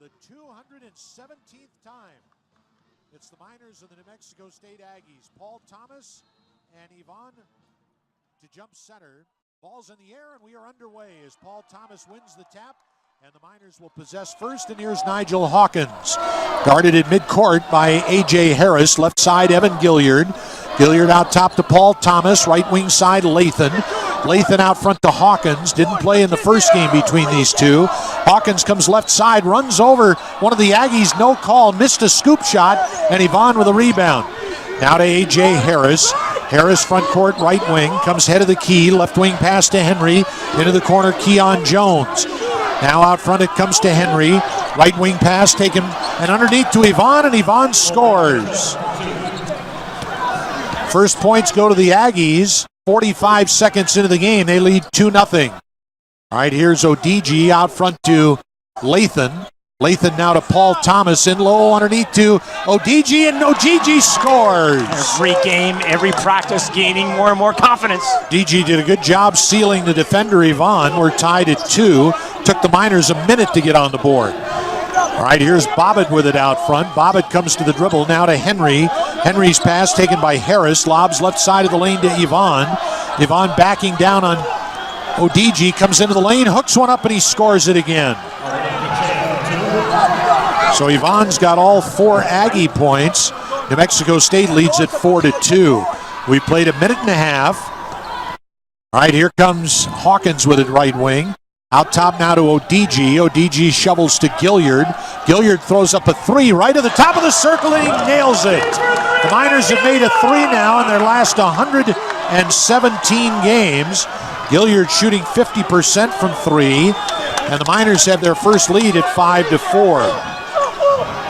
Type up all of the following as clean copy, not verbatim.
the 217th time. It's the Miners and the New Mexico State Aggies. Paul Thomas and Yvonne to jump center. Ball's in the air, and we are underway as Paul Thomas wins the tap, and the Miners will possess first, and here's Nigel Hawkins. Guarded at midcourt by A.J. Harris. Left side, Evan Gilliard. Gilliard out top to Paul Thomas. Right wing side, Lathan. Lathan out front to Hawkins. Didn't play in the first game between these two. Hawkins comes left side, runs over one of the Aggies, no call, missed a scoop shot, and Yvonne with a rebound. Now to A.J. Harris. Harris front court, right wing, comes head of the key, left wing pass to Henry, into the corner, Keon Jones. Now out front it comes to Henry, right wing pass taken, and underneath to Yvonne, and Yvonne scores. First points go to the Aggies. 45 seconds into the game, they lead 2-0. All right, here's Odigi out front to Lathan. Lathan now to Paul Thomas, in low underneath to Odigi, and Odigi scores. Every game, every practice, gaining more and more confidence. Odigi did a good job sealing the defender, Yvonne. We're tied at 2. Took the Miners a minute to get on the board. All right, here's Bobbitt with it out front. Bobbitt comes to the dribble, now to Henry. Henry's pass taken by Harris, lobs left side of the lane to Yvonne. Yvonne backing down on Odigi, comes into the lane, hooks one up, and he scores it again. So Yvonne's got all 4 Aggie points. New Mexico State leads at 4-2. We played a minute and a half. All right, here comes Hawkins with it right wing. Out top now to Odigi. Odigi shovels to Gilliard. Gilliard throws up a 3 right to the top of the circle, and he nails it. The Miners have made a 3 now in their last 117 games. Gilliard shooting 50% from 3. And the Miners have their first lead at 5-4.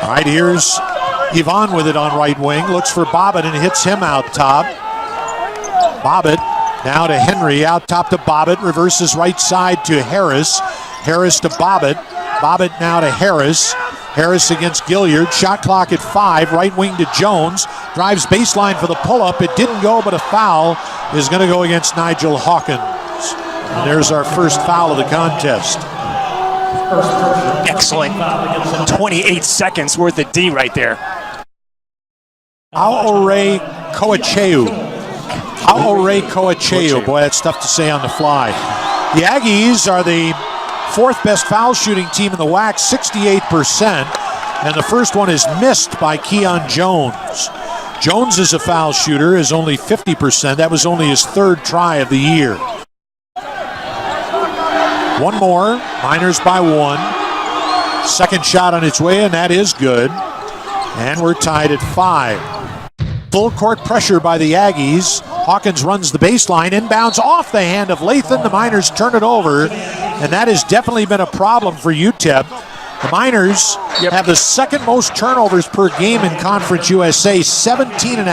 All right, here's Yvonne with it on right wing. Looks for Bobbitt and hits him out top. Bobbitt now to Henry, out top to Bobbitt. Reverses right side to Harris. Harris to Bobbitt. Bobbitt now to Harris. Harris against Gilliard. Shot clock at 5. Right wing to Jones. Drives baseline for the pull-up. It didn't go, but a foul is going to go against Nigel Hawkins. And there's our first foul of the contest. Excellent. 28 seconds worth of D right there. Aore Koacheu. Boy, that's tough to say on the fly. The Aggies are the 4th best foul shooting team in the WAC, 68%. And the first one is missed by Keon Jones. Jones is a foul shooter, is only 50%. That was only his 3rd try of the year. One more, Miners by 1. Second shot on its way, and that is good. And we're tied at 5. Full court pressure by the Aggies. Hawkins runs the baseline, inbounds off the hand of Lathan. The Miners turn it over, and that has definitely been a problem for UTEP. The Miners have the 2nd most turnovers per game in Conference USA, 17.5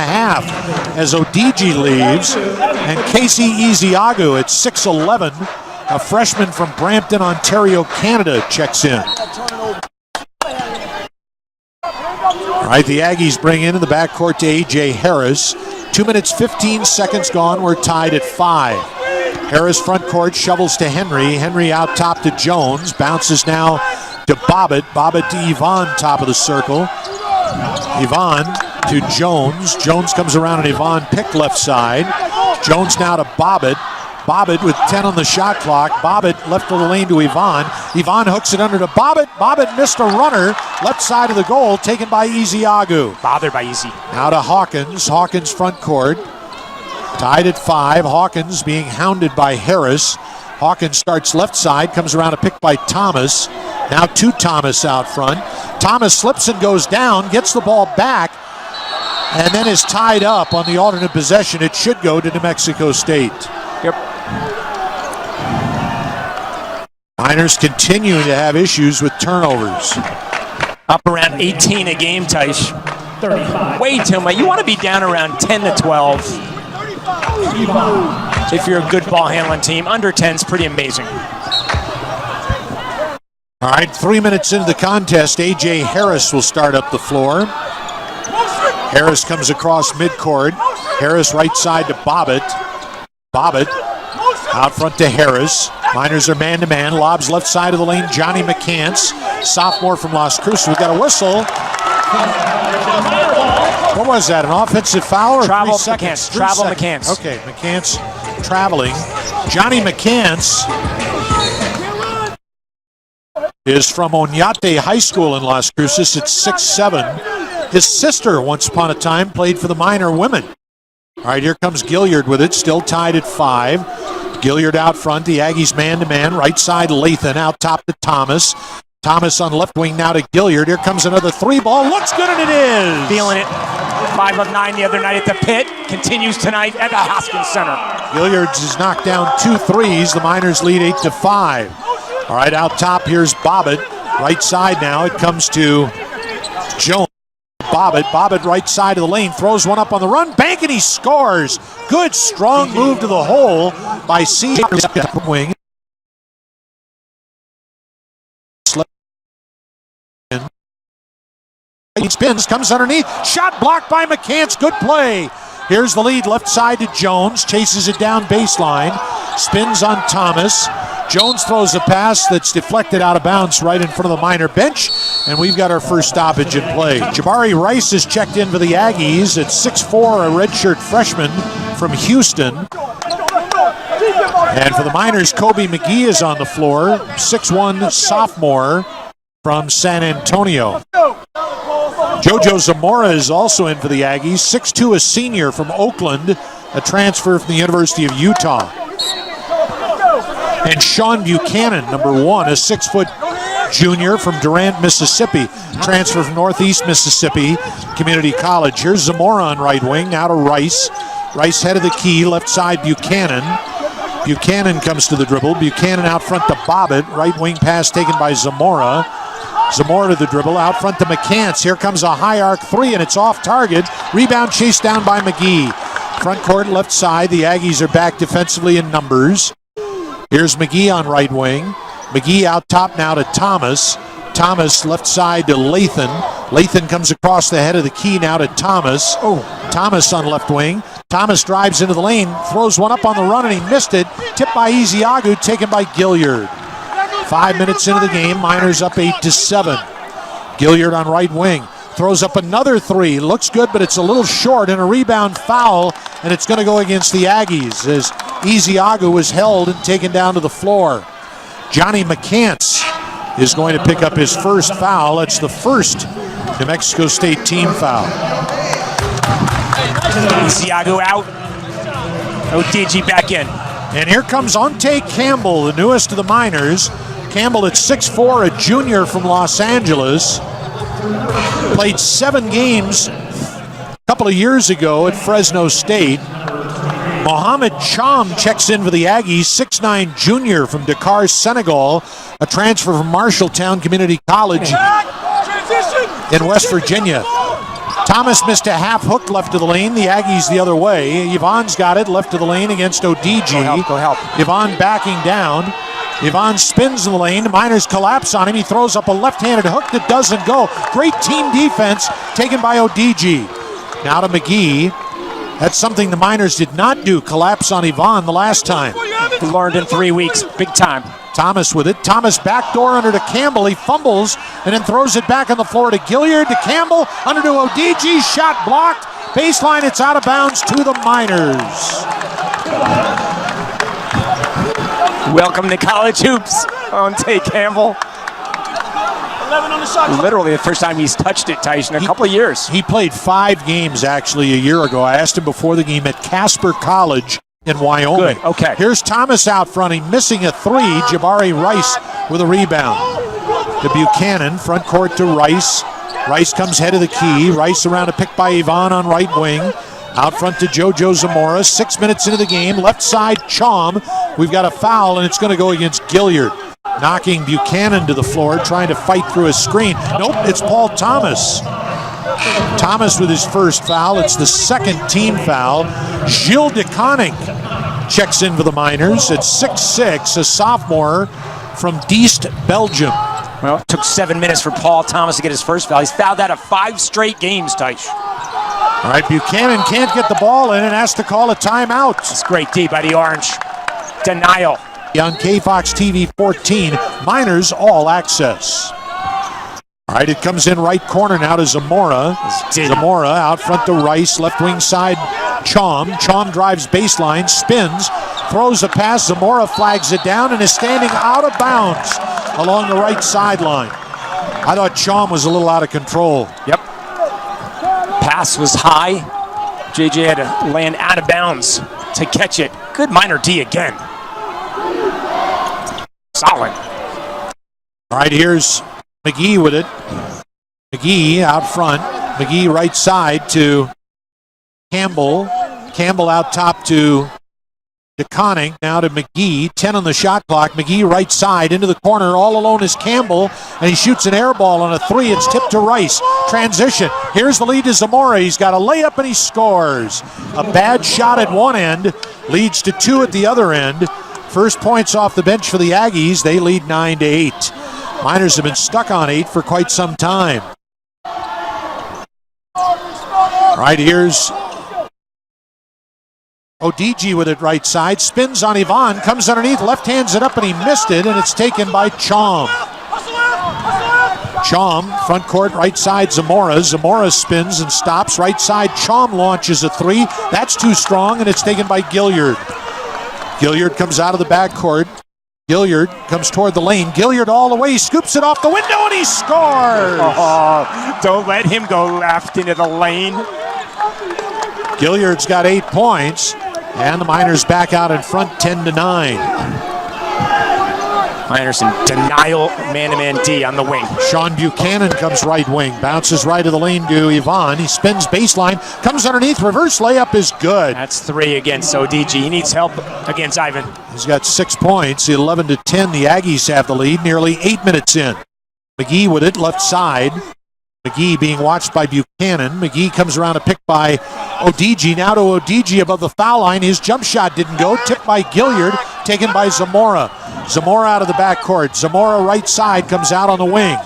as Odigi leaves. And Casey Ezeagu at 6'11", a freshman from Brampton, Ontario, Canada, checks in. All right, the Aggies bring in the backcourt to A.J. Harris. 2 minutes, 15 seconds gone. We're tied at 5. Harris front court shovels to Henry. Henry out top to Jones. Bounces now to Bobbitt. Bobbitt to Yvonne, top of the circle. Yvonne to Jones. Jones comes around and Yvonne picked left side. Jones now to Bobbitt. Bobbitt with 10 on the shot clock. Bobbitt left of the lane to Yvonne. Yvonne hooks it under to Bobbitt. Bobbitt missed a runner. Left side of the goal, taken by Ezeagu. Bothered by Easy. Now to Hawkins. Hawkins front court. Tied at 5. Hawkins being hounded by Harris. Hawkins starts left side, comes around a pick by Thomas. Now to Thomas out front. Thomas slips and goes down, gets the ball back, and then is tied up on the alternate possession. It should go to New Mexico State. Yep. Miners continuing to have issues with turnovers. Up around 18 a game, Taish. 35. Way too much. You want to be down around 10 to 12. If you're a good ball handling team. Under 10 is pretty amazing. All right, 3 minutes into the contest, A.J. Harris will start up the floor. Harris comes across midcourt. Harris right side to Bobbitt. Bobbitt out front to Harris. Miners are man-to-man. Lobs left side of the lane. Johnny McCants, sophomore from Las Cruces. We got a whistle. What was that? An offensive foul or Travel 3 seconds? McCants. Travel McCants. Okay, McCants traveling. Johnny McCants is from Oñate High School in Las Cruces. It's 6'7". His sister, once upon a time, played for the Miner women. All right, here comes Gilliard with it, still tied at 5. Gilliard out front, the Aggies man-to-man. Right side, Lathan out top to Thomas. Thomas on left wing now to Gilliard. Here comes another 3 ball. Looks good, and it is. Feeling it. 5 of 9 the other night at the pit. Continues tonight at the Haskins Center. Gilliard's has knocked down 2 threes. The Miners lead 8-5. All right, out top, here's Bobbitt. Right side now, it comes to Jones. Bobbitt right side of the lane, throws one up on the run, bank, and he scores. Good, strong move to the hole by C. Wing. He spins, comes underneath, shot blocked by McCants, good play. Here's the lead, left side to Jones, chases it down baseline, spins on Thomas. Jones throws a pass that's deflected out of bounds right in front of the Miner bench, and we've got our first stoppage in play. Jabari Rice is checked in for the Aggies at 6'4", a redshirt freshman from Houston. And for the Miners, Kobe McGee is on the floor, 6'1", sophomore from San Antonio. JoJo Zamora is also in for the Aggies, 6'2", a senior from Oakland, a transfer from the University of Utah. And Sean Buchanan, number 1, a 6-foot junior from Durant, Mississippi, transfer from Northeast Mississippi Community College. Here's Zamora on right wing, now to Rice. Rice head of the key, left side Buchanan. Buchanan comes to the dribble. Buchanan out front to Bobbitt. Right wing pass taken by Zamora. Zamora to the dribble, out front to McCants. Here comes a high arc 3, and it's off target. Rebound chased down by McGee. Front court, left side. The Aggies are back defensively in numbers. Here's McGee on right wing. McGee out top now to Thomas. Thomas left side to Lathan. Lathan comes across the head of the key now to Thomas. Thomas on left wing. Thomas drives into the lane, throws one up on the run, and he missed it. Tipped by Ezeagu, taken by Gilliard. 5 minutes into the game, Miners up 8-7. Gilliard on right wing. Throws up another 3. Looks good, but it's a little short, and a rebound foul, and it's going to go against the Aggies as Ezeagu was held and taken down to the floor. Johnny McCants is going to pick up his first foul. That's the first New Mexico State team foul. Ezeagu out. ODG back in. And here comes Onte Campbell, the newest of the Miners. Campbell at 6'4", a junior from Los Angeles. Played 7 games a couple of years ago at Fresno State. Mohamed Cham checks in for the Aggies, 6'9", junior from Dakar, Senegal, a transfer from Marshalltown Community College in West Virginia. Thomas missed a half hook left of the lane, the Aggies the other way. Yvonne's got it left of the lane against ODG. Go help. Yvonne backing down. Yvonne spins in the lane. The Miners collapse on him. He throws up a left-handed hook that doesn't go. Great team defense taken by ODG. Now to McGee. That's something the Miners did not do, collapse on Yvonne the last time. We learned in 3 weeks, big time. Thomas with it. Thomas backdoor under to Campbell. He fumbles and then throws it back on the floor to Gilliard, to Campbell, under to ODG. Shot blocked. Baseline, it's out of bounds to the Miners. Welcome to college hoops, Onte Campbell. 11 on the shot. Literally the first time he's touched it, Tyson, in a couple of years. He played 5 games actually a year ago. I asked him before the game at Casper College in Wyoming. Good, okay. Here's Thomas out front. He's missing a 3. Jabari Rice with a rebound. To Buchanan, front court to Rice. Rice comes head of the key. Rice around a pick by Yvonne on right wing. Out front to JoJo Zamora. 6 minutes into the game. Left side, Cham. We've got a foul, and it's going to go against Gilliard. Knocking Buchanan to the floor, trying to fight through a screen. Nope, it's Paul Thomas. Thomas with his first foul. It's the second team foul. Gilles de Koning checks in for the Miners at 6'6", a sophomore from Diest, Belgium. Well, it took 7 minutes for Paul Thomas to get his first foul. He's fouled out of 5 straight games, Tyson. All right, Buchanan can't get the ball in and has to call a timeout. It's great D by the Orange. Denial. on KFOX TV 14, Miners All Access. All right, it comes in right corner now to Zamora. Zamora out front to Rice, left wing side, Chom. Chom drives baseline, spins, throws a pass. Zamora flags it down and is standing out of bounds along the right sideline. I thought Chom was a little out of control. Yep. Pass was high. JJ had to land out of bounds to catch it. Good Miner D again. Solid. All right, here's McGee with it. McGee out front. McGee right side to Campbell. Campbell out top to DeConnick. Now to McGee. 10 on the shot clock. McGee right side into the corner. All alone is Campbell. And he shoots an air ball on a three. It's tipped to Rice. Transition. Here's the lead to Zamora. He's got a layup and he scores. A bad shot at one end leads to 2 at the other end. First points off the bench for the Aggies. They lead 9-8. Miners have been stuck on 8 for quite some time. Right, here's Odigi with it right side. Spins on Ivan, comes underneath, left hands it up, and he missed it, and it's taken by Chom. Chom, front court, right side, Zamora. Zamora spins and stops. Right side, Chom launches a three. That's too strong, and it's taken by Gilliard. Gilliard comes out of the backcourt. Gilliard comes toward the lane. Gilliard all the way, scoops it off the window, and he scores! Oh, don't let him go left into the lane. Gilliard's got 8 points, and the Miners back out in front 10-9. Miners in denial, man-to-man D on the wing. Sean Buchanan comes right wing, bounces right of the lane to Ivan. He spins baseline, comes underneath, reverse layup is good. That's 3 against ODG. He needs help against Ivan. He's got 6 points, 11-10. The Aggies have the lead, nearly 8 minutes in. McGee with it, left side. McGee being watched by Buchanan. McGee comes around a pick by Odigi. Now to Odigi above the foul line. His jump shot didn't go. Tipped by Gilliard. Taken by Zamora. Zamora out of the backcourt. Zamora right side comes out on the wing.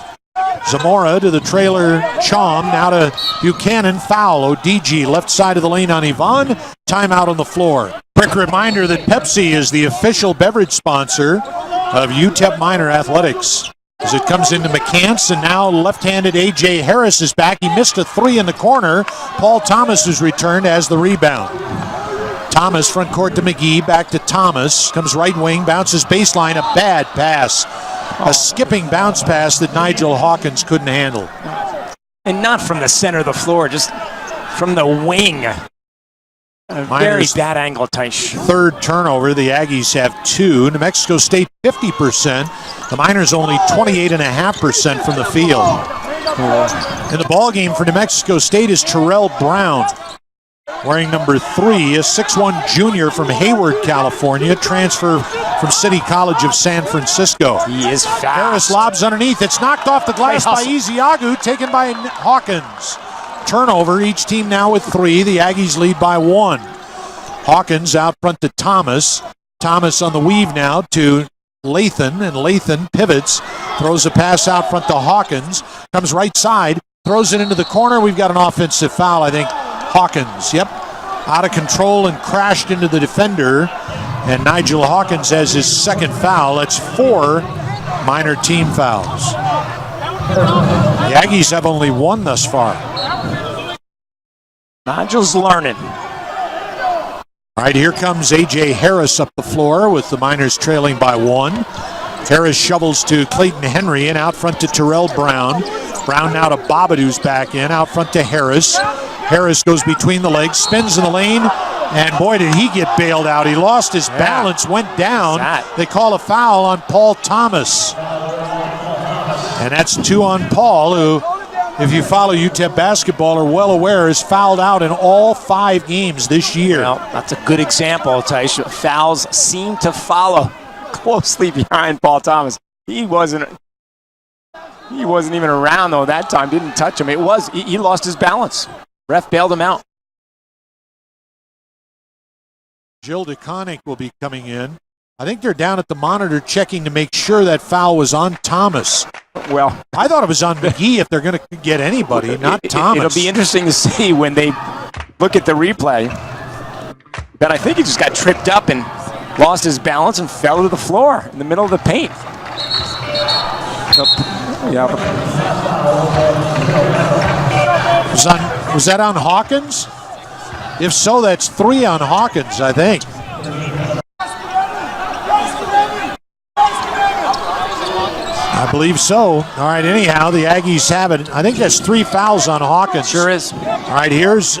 Zamora to the trailer Chom. Now to Buchanan. Foul. Odigi left side of the lane on Ivan. Timeout on the floor. Quick reminder that Pepsi is the official beverage sponsor of UTEP Minor Athletics. As it comes into McCants, and now left-handed A.J. Harris is back. He missed a three in the corner. Paul Thomas has returned as the rebound. Thomas front court to McGee, back to Thomas. Comes right wing, bounces baseline, a bad pass. A skipping bounce pass that Nigel Hawkins couldn't handle. And not from the center of the floor, just from the wing. A very bad angle, Taish. Third turnover. The Aggies have 2. New Mexico State 50%. The Miners only 28.5% from the field. In the ball game for New Mexico State is Terrell Brown, wearing number 3, a 6'1 junior from Hayward, California, transfer from City College of San Francisco. He is fast. Harris lobs underneath. It's knocked off the glass by Ezeagu, taken by Hawkins. Turnover, each team now with 3. The Aggies lead by 1. Hawkins out front to Thomas. Thomas on the weave now to Lathan, and Lathan pivots, throws a pass out front to Hawkins, comes right side, throws it into the corner. We've got an offensive foul, I think. Hawkins, yep, out of control and crashed into the defender, and Nigel Hawkins has his second foul. That's 4 Minor team fouls. The Aggies have only 1 thus far. Nigel's learning. All right, here comes A.J. Harris up the floor with the Miners trailing by 1. Harris shovels to Clayton Henry and out front to Terrell Brown. Brown now to Bobbitt, who's back in, out front to Harris. Harris goes between the legs, spins in the lane, and boy, did he get bailed out. He lost his balance, went down. They call a foul on Paul Thomas. And that's 2 on Paul, who, if you follow UTEP basketball, are well aware is fouled out in all 5 games this year. Well, that's a good example, Taish. Fouls seem to follow closely behind Paul Thomas. He wasn't even around, though, that time. Didn't touch him. He lost his balance. Ref bailed him out. Jill DeConnick will be coming in. I think they're down at the monitor checking to make sure that foul was on Thomas. Well, I thought it was on McGee if they're going to get anybody, not Thomas. It'll be interesting to see when they look at the replay. But I think he just got tripped up and lost his balance and fell to the floor in the middle of the paint. Yeah. Was that on Hawkins? If so, that's 3 on Hawkins, I think. I believe so. All right, anyhow, the Aggies have it. I think that's 3 fouls on Hawkins. Sure is. All right, here's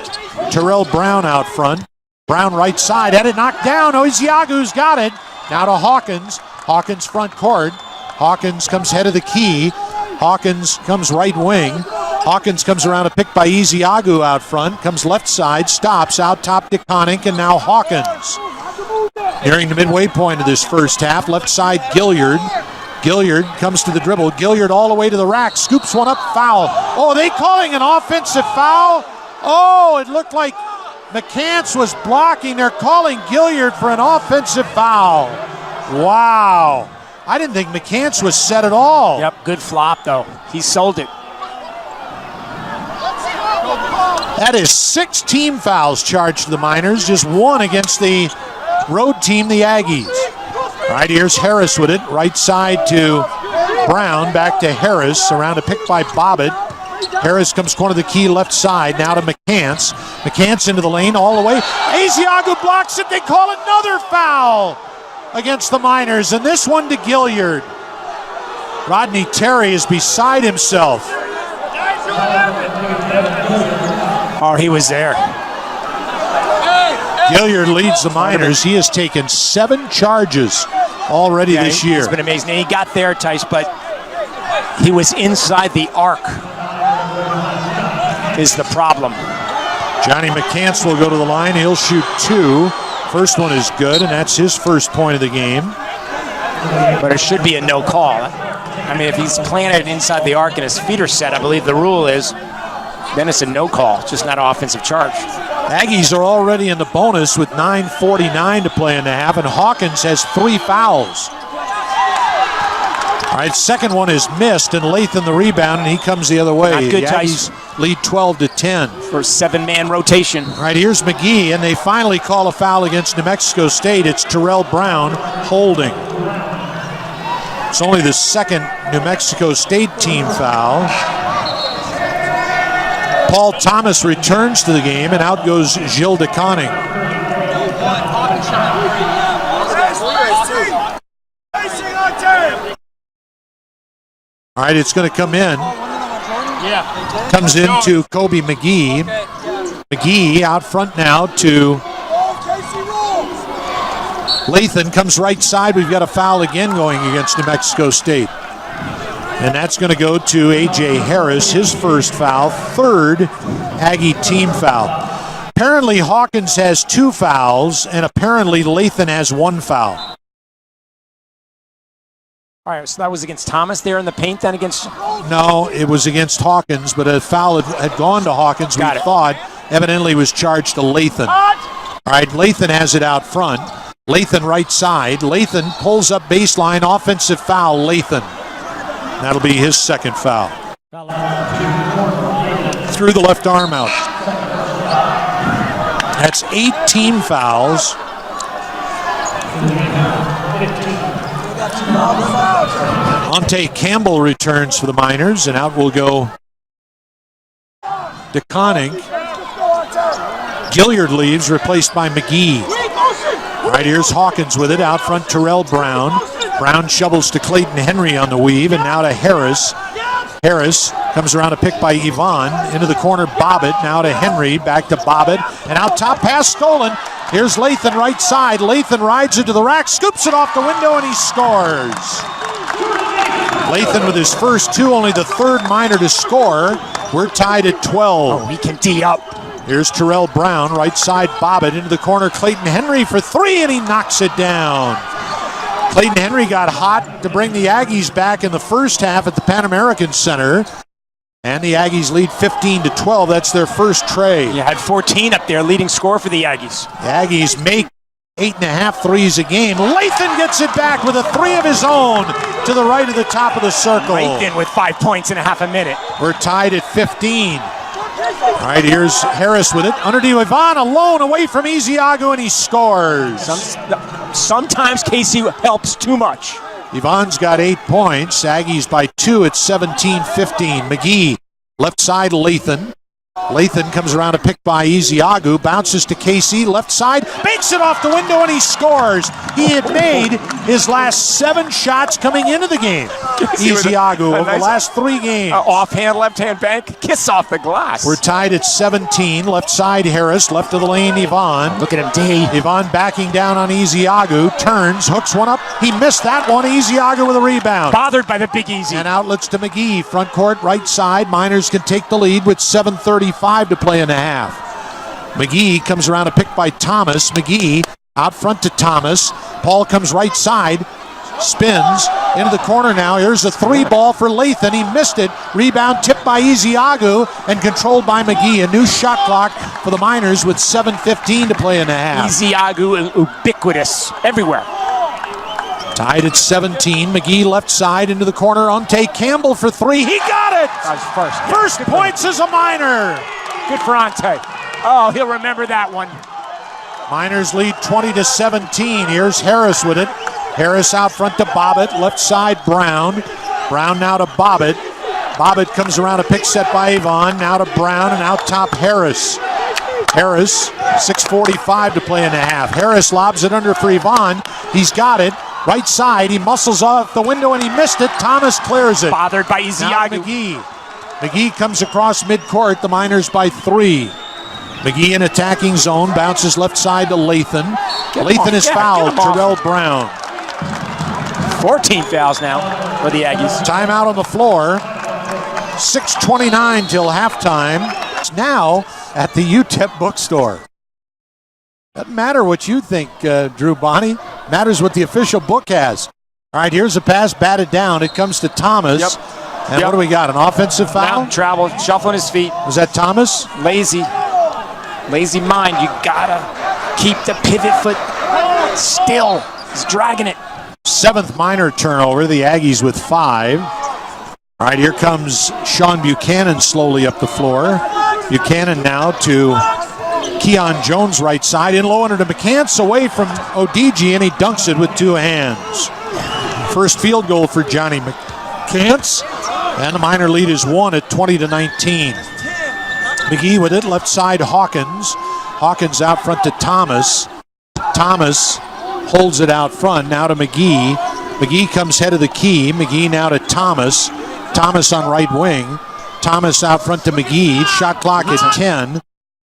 Terrell Brown out front. Brown right side, had it knocked down. Isiagu's got it. Now to Hawkins. Hawkins front court. Hawkins comes head of the key. Hawkins comes right wing. Hawkins comes around a pick by Isiagu out front. Comes left side, stops out top to Connick, and now Hawkins. Nearing the midway point of this first half, left side Gilliard. Gilliard comes to the dribble. Gilliard all the way to the rack, scoops one up, foul. Oh, are they calling an offensive foul? Oh, it looked like McCants was blocking. They're calling Gilliard for an offensive foul. Wow. I didn't think McCants was set at all. Yep, good flop though. He sold it. That is 6 team fouls charged to the Miners, just 1 against the road team, the Aggies. All right, here's Harris with it. Right side to Brown, back to Harris. Around a pick by Bobbitt. Harris comes corner of the key left side. Now to McCants. McCants into the lane all the way. Isiagu blocks it. They call another foul against the Miners, and this one to Gilliard. Rodney Terry is beside himself. Oh, he was there. Gilliard leads the Miners. He has taken 7 charges already this year. It's been amazing. And he got there, Tice, but he was inside the arc is the problem. Johnny McCants will go to the line. He'll shoot 2. First one is good, and that's his first point of the game. But it should be a no call. I mean, if he's planted inside the arc and his feet are set, I believe the rule is, then it's a no call. It's just not an offensive charge. Aggies are already in the bonus with 9:49 to play in the half, and Hawkins has 3 fouls. All right, second one is missed, and Lathan the rebound, and he comes the other way. Not good, the Aggies lead 12-10. For 7-man rotation. All right, here's McGee, and they finally call a foul against New Mexico State. It's Terrell Brown holding. It's only the second New Mexico State team foul. Paul Thomas returns to the game, and out goes Gilles de Conning. All right, it's going to come in. Comes into Kobe McGee. McGee out front now to Lathan. Comes right side. We've got a foul again going against New Mexico State. And that's going to go to A.J. Harris, his first foul, 3rd Aggie team foul. Apparently Hawkins has 2 fouls, and apparently Lathan has 1 foul. All right, so that was against Thomas there in the paint, then against... No, it was against Hawkins, but a foul had gone to Hawkins. We thought evidently was charged to Lathan. All right, Lathan has it out front. Lathan right side. Lathan pulls up baseline, offensive foul, Lathan. That'll be his second foul. Through the left arm out. That's 8 team fouls. Monte Campbell returns for the Miners, and out will go de Conning. Gilliard leaves, replaced by McGee. All right, here's Hawkins with it. Out front, Terrell Brown. Brown shovels to Clayton Henry on the weave, and now to Harris. Harris comes around a pick by Yvonne. Into the corner, Bobbitt. Now to Henry, back to Bobbitt. And out top pass stolen. Here's Lathan right side. Lathan rides into the rack, scoops it off the window, and he scores. Lathan with his first 2, only the 3rd Miner to score. We're tied at 12. Oh, he can tee up. Here's Terrell Brown, right side Bobbitt. Into the corner, Clayton Henry for 3, and he knocks it down. Clayton Henry got hot to bring the Aggies back in the first half at the Pan American Center. And the Aggies lead 15-12. That's their first tray. You had 14 up there, leading score for the Aggies. The Aggies make 8.5 threes a game. Lathan gets it back with a 3 of his own to the right of the top of the circle. Lathan with 5 points in a half a minute. We're tied at 15. All right, here's Harris with it. Under to Yvonne, alone away from Isiagu, and he scores. Sometimes Casey helps too much. Yvonne's got 8 points. Aggies by 2 at 17-15. McGee, left side, Lathan. Lathan comes around a pick by Ezeagu, bounces to Casey, left side, banks it off the window, and he scores. He had made his last 7 shots coming into the game. Ezeagu over the last 3 games. Offhand, left-hand bank, kiss off the glass. We're tied at 17. Left side, Harris. Left of the lane, Yvonne. Look at him, D. Yvonne backing down on Ezeagu, turns, hooks one up. He missed that one. Ezeagu with a rebound. Bothered by the big Easy. And outlets to McGee. Front court, right side. Miners can take the lead with 7:35 to play in the half. McGee comes around a pick by Thomas. McGee out front to Thomas. Paul comes right side. Spins into the corner now. Here's a 3 ball for Lathan. He missed it. Rebound tipped by Ezeagu and controlled by McGee. A new shot clock for the Miners with 7:15 to play in the half. Ezeagu ubiquitous everywhere. Tied at 17. McGee left side into the corner. Ante Campbell for 3. He got it! First points as a Miner. Good for Ante. Oh, he'll remember that one. Miners lead 20-17. Here's Harris with it. Harris out front to Bobbitt. Left side, Brown. Brown now to Bobbitt. Bobbitt comes around a pick set by Yvonne. Now to Brown and out top Harris. Harris, 6:45 to play in the half. Harris lobs it under for Yvonne. He's got it. Right side, he muscles off the window and he missed it. Thomas clears it. Bothered by Ezeagu. McGee. McGee comes across midcourt. The Miners by 3. McGee in attacking zone. Bounces left side to Lathan. Lathan is fouled. Terrell Brown. 14 fouls now for the Aggies. Timeout on the floor. 6:29 till halftime. It's now at the UTEP bookstore. Doesn't matter what you think, Drew Bonney. Matters what the official book has. All right, here's a pass batted down. It comes to Thomas. Yep. And what do we got? An offensive foul? Mountain travel, shuffling his feet. Was that Thomas? Lazy mind. You gotta keep the pivot foot still. He's dragging it. 7th Miner turnover. The Aggies with 5. All right, here comes Sean Buchanan slowly up the floor. Buchanan now to Keon Jones right side. In low under to McCants, away from Odigi, and he dunks it with 2 hands. First field goal for Johnny McCants. And the Miner lead is 1 at 20-19. McGee with it, left side Hawkins. Hawkins out front to Thomas. Thomas holds it out front, now to McGee. McGee comes head of the key. McGee now to Thomas. Thomas on right wing. Thomas out front to McGee. Shot clock at 10.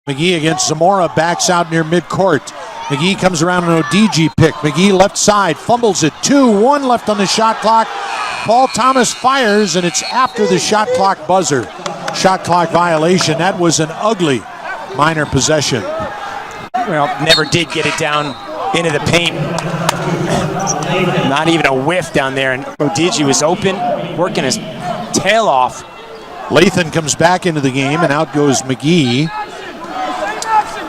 McGee against Zamora, backs out near midcourt. McGee comes around an Odigi pick. McGee left side, fumbles it. 2-1 left on the shot clock. Paul Thomas fires, and it's after the shot clock buzzer. Shot clock violation. That was an ugly Miner possession. Well, never did get it down into the paint. Not even a whiff down there, and Odigi was open, working his tail off. Lathan comes back into the game, and out goes McGee.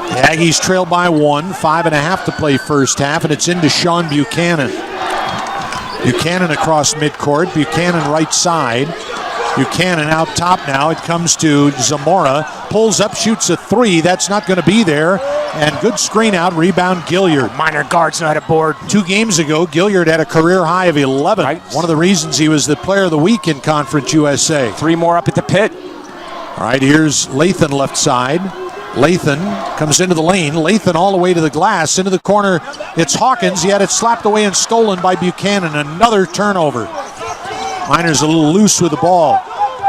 The Aggies trail by 1, 5.5 to play first half, and it's into Sean Buchanan. Buchanan across midcourt, Buchanan right side. Buchanan out top now. It comes to Zamora, pulls up, shoots a 3. That's not going to be there. And good screen out, rebound Gilliard. Miner guards know how to board. 2 games ago, Gilliard had a career high of 11. Right. One of the reasons he was the player of the week in Conference USA. 3 more up at the pit. All right, here's Lathan left side. Lathan comes into the lane. Lathan all the way to the glass. Into the corner, it's Hawkins. He had it slapped away and stolen by Buchanan. Another turnover. Miners a little loose with the ball.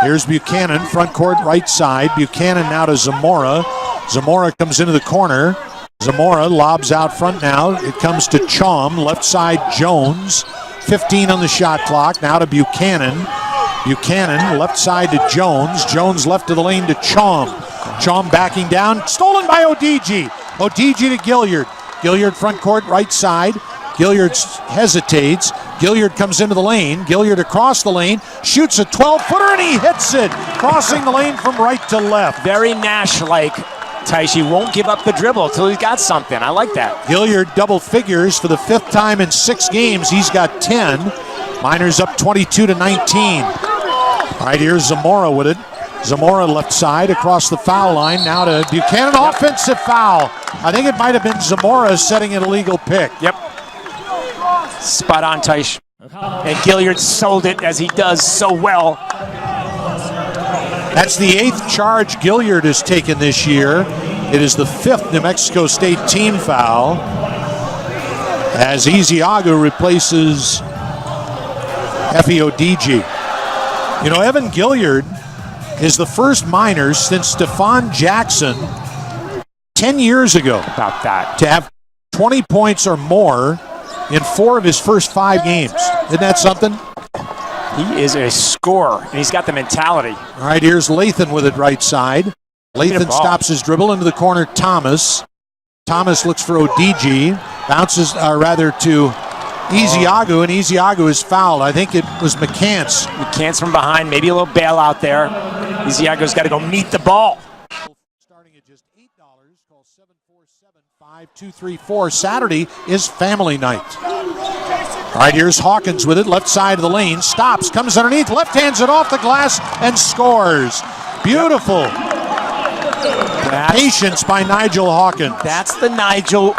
Here's Buchanan, front court right side. Buchanan now to Zamora. Zamora comes into the corner. Zamora lobs out front now. It comes to Chom, left side Jones. 15 on the shot clock. Now to Buchanan. Buchanan left side to Jones. Jones left of the lane to Chom. Chom backing down. Stolen by Odigi. Odigi to Gilliard. Gilliard front court right side. Gilliard hesitates. Gilliard comes into the lane. Gilliard across the lane. Shoots a 12-footer and he hits it. Crossing the lane from right to left. Very Nash-like. Taishi won't give up the dribble until he's got something. I like that. Gilliard double figures for the 5th time in 6 games. He's got 10. Miners up 22-19. All right, here's Zamora with it. Zamora left side across the foul line. Now to Buchanan. Offensive foul. I think it might have been Zamora setting an illegal pick. Yep. Spot on, Teish. And Gilliard sold it as he does so well. That's the 8th charge Gilliard has taken this year. It is the 5th New Mexico State team foul as Ezeagu replaces FEODG. You know, Evan Gilliard is the first Miner since Stephon Jackson 10 years ago About that. to have 20 points or more in 4 of his first 5 games. Isn't that something? He is a scorer, and he's got the mentality. All right, here's Lathan with it right side. Lathan stops his dribble into the corner. Thomas looks for ODG. Bounces, to Ezeagu, and Ezeagu is fouled. I think it was McCants. McCants from behind, maybe a little bailout there. Ezeagu's got to go meet the ball. Starting at just $8, call 747-5234. Saturday is family night. All right, here's Hawkins with it, left side of the lane, stops, comes underneath, left hands it off the glass, and scores. Beautiful. Patience by Nigel Hawkins. That's the Nigel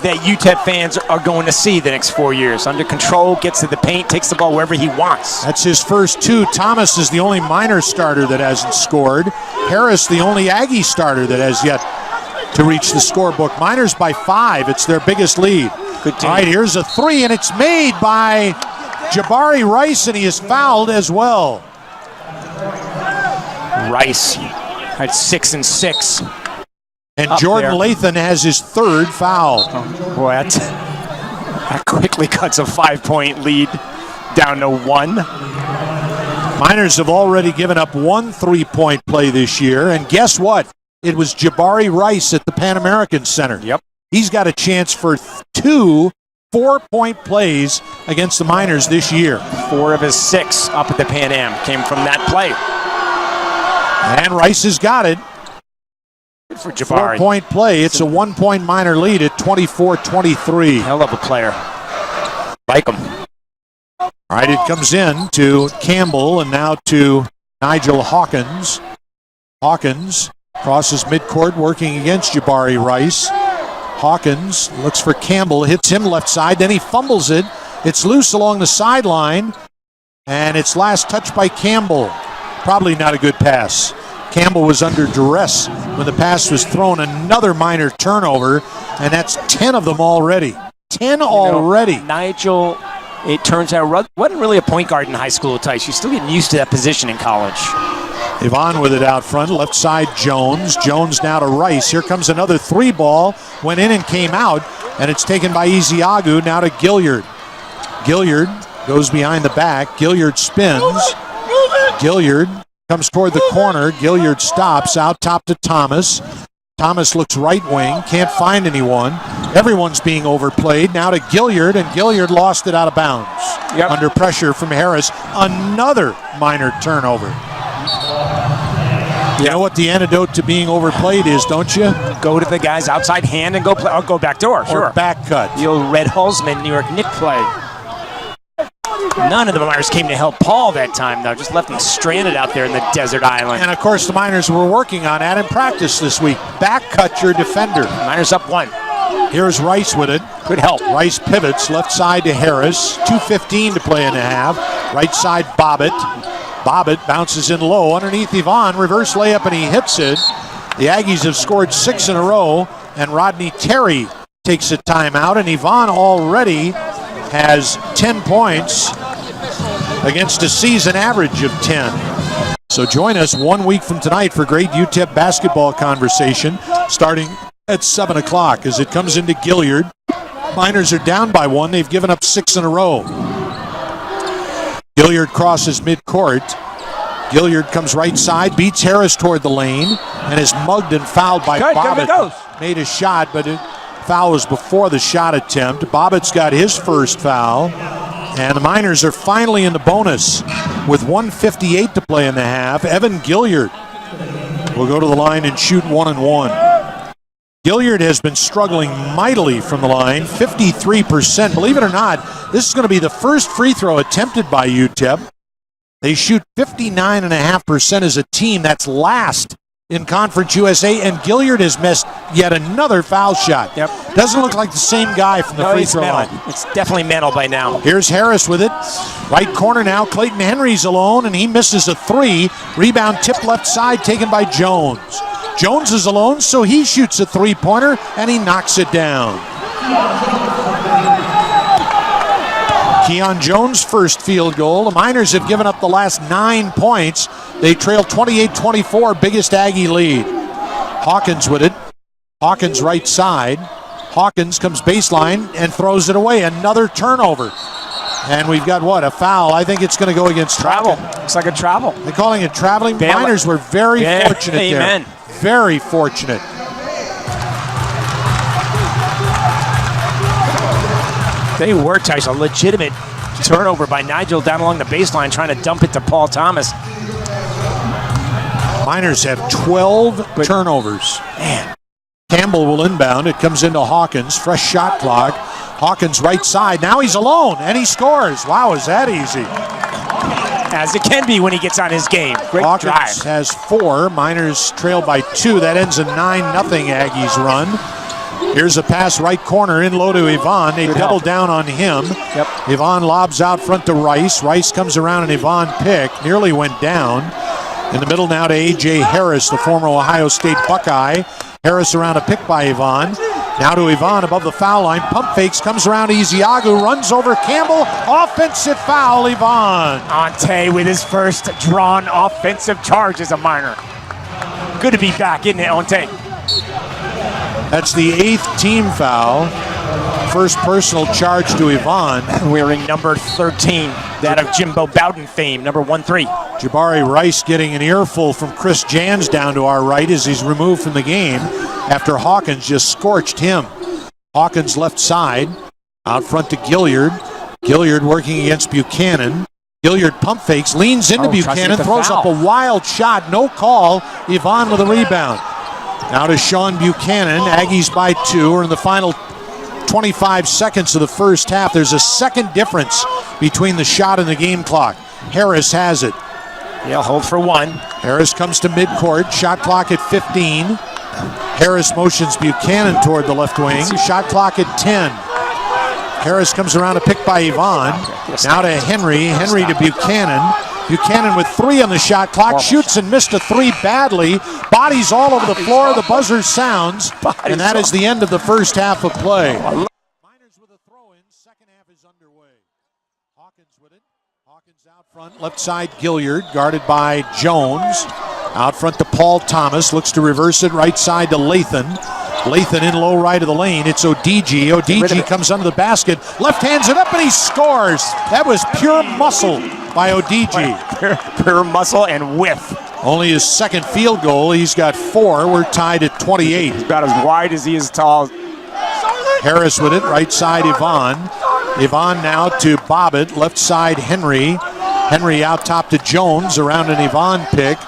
that UTEP fans are going to see the next 4 years. Under control, gets to the paint, takes the ball wherever he wants. That's his first 2. Thomas is the only Miner starter that hasn't scored. Harris, the only Aggie starter that has yet to reach the scorebook. Miners by 5. It's their biggest lead. Good team. All right, here's a 3, and it's made by Jabari Rice, and he is fouled as well. Rice at 6 and 6. And Up Jordan there. Lathan has his 3rd foul. Boy, that quickly cuts a 5-point lead down to 1. Miners have already given up 1 3-point play this year, and guess what? It was Jabari Rice at the Pan American Center. Yep. He's got a chance for 2 4-point plays against the Miners this year. 4 of his 6 up at the Pan Am came from that play. And Rice has got it. For Jabari. 4-point play. It's a 1-point Miner lead at 24-23. Hell of a player. Like him. All right, it comes in to Campbell and now to Nigel Hawkins. Hawkins crosses midcourt working against Jabari Rice. Hawkins looks for Campbell, hits him left side, then he fumbles it. It's loose along the sideline, and it's last touched by Campbell. Probably not a good pass. Campbell was under duress when the pass was thrown. Another Miner turnover, and that's 10 of them already. 10 already. Nigel, it turns out, wasn't really a point guard in high school, Tice. You're still getting used to that position in college. Yvonne with it out front, left side Jones. Jones now to Rice. Here comes another 3-ball. Went in and came out, and it's taken by Ezeagu. Now to Gilliard. Gilliard goes behind the back. Gilliard spins. Gilliard comes toward the corner. Gilliard stops out top to Thomas. Thomas looks right wing, can't find anyone. Everyone's being overplayed. Now to Gilliard, and Gilliard lost it out of bounds. Yep. Under pressure from Harris. Another Miner turnover. You know what the antidote to being overplayed is, don't you? Go to the guy's outside hand and go play, or go back door, sure. Or back cut. The old Red Holzman, New York Knicks play. None of the Miners came to help Paul that time, though. Just left him stranded out there in the desert island. And, of course, the Miners were working on that in practice this week. Back cut your defender. Miners up 1. Here's Rice with it. Good help. Rice pivots left side to Harris. 2:15 to play in the half. Right side Bobbitt. Bobbitt bounces in low underneath Yvonne. Reverse layup, and he hits it. The Aggies have scored 6 in a row, and Rodney Terry takes a timeout, and Yvonne already has 10 points against a season average of 10. So join us 1 week from tonight for great UTEP basketball conversation starting at 7 o'clock as it comes into Gilliard. Miners are down by 1. They've given up 6 in a row. Gilliard crosses midcourt. Gilliard comes right side, beats Harris toward the lane, and is mugged and fouled by Bobbitt. Made a shot, but the foul was before the shot attempt. Bobbitt's got his first foul, and the Miners are finally in the bonus with 1:58 to play in the half. Evan Gilliard will go to the line and shoot 1-1. Gilliard has been struggling mightily from the line, 53%. Believe it or not, this is going to be the first free throw attempted by UTEP. They shoot 59.5% as a team. That's last in Conference USA, and Gilliard has missed yet another foul shot. Yep. Doesn't look like the same guy from the free throw line. It's definitely mental by now. Here's Harris with it. Right corner now. Clayton Henry's alone, and he misses a three. Rebound tip left side taken by Jones. Jones is alone, so he shoots a three-pointer, and he knocks it down. Keon Jones' first field goal. The Miners have given up the last 9 points. They trail 28-24, biggest Aggie lead. Hawkins with it. Hawkins right side. Hawkins comes baseline and throws it away. Another turnover. And we've got what? A foul. I think it's going to go against Travel. Hawkins. Looks like a travel. They're calling it traveling. Miners were very fortunate Amen. there. Very fortunate. They were, Tice, a legitimate turnover by Nigel down along the baseline, trying to dump it to Paul Thomas. Miners have 12 turnovers. Man. Campbell will inbound. It comes into Hawkins. Fresh shot clock. Hawkins right side. Now he's alone, and he scores. Wow, is that easy? As it can be when he gets on his game. Great Hawkins drive. has 4. Miners trail by 2. That ends a 9-0 Aggies run. Here's a pass right corner in low to Yvonne. They double down on him. Yep. Yvonne lobs out front to Rice. Rice comes around and Yvonne pick. Nearly went down. In the middle now to A.J. Harris, the former Ohio State Buckeye. Harris around a pick by Yvonne. Now to Yvonne above the foul line. Pump fakes, comes around to Ezeagu, runs over Campbell. Offensive foul, Yvonne. Ante with his first drawn offensive charge as a Miner. Good to be back, isn't it, Ante? That's the 8th team foul. First personal charge to Yvonne. Wearing number 13, that of Jimbo Bowden fame, number 1-3. Jabari Rice getting an earful from Chris Jans down to our right as he's removed from the game after Hawkins just scorched him. Hawkins left side, out front to Gilliard. Gilliard working against Buchanan. Gilliard pump fakes, leans into Buchanan, throws up a wild shot, no call. Yvonne with a rebound. Now to Sean Buchanan. Aggies by 2. We're in the final 25 seconds of the first half. There's a second difference between the shot and the game clock. Harris has it. Yeah, hold for 1. Harris comes to midcourt. Shot clock at 15. Harris motions Buchanan toward the left wing. Shot clock at 10. Harris comes around a pick by Yvonne. Now to Henry. Henry to Buchanan. Buchanan with 3 on the shot clock. Shoots and missed a 3 badly. Bodies all over the floor. The buzzer sounds. And that is the end of the first half of play. Miners with a throw in. Second half is underway. Hawkins with it. Hawkins out front. Left side Gilliard. Guarded by Jones. Out front to Paul Thomas. Looks to reverse it. Right side to Lathan. Lathan in low right of the lane. It's Odigi. Odigi comes under the basket. Left hands it up and he scores. That was pure muscle by Odigi. Pure muscle and whiff. Only his second field goal. He's got 4. We're tied at 28. He's about as wide as he is tall. Harris with it. Right side Yvonne. Yvonne now to Bobbitt. Left side Henry. Henry out top to Jones. Around an Yvonne pick.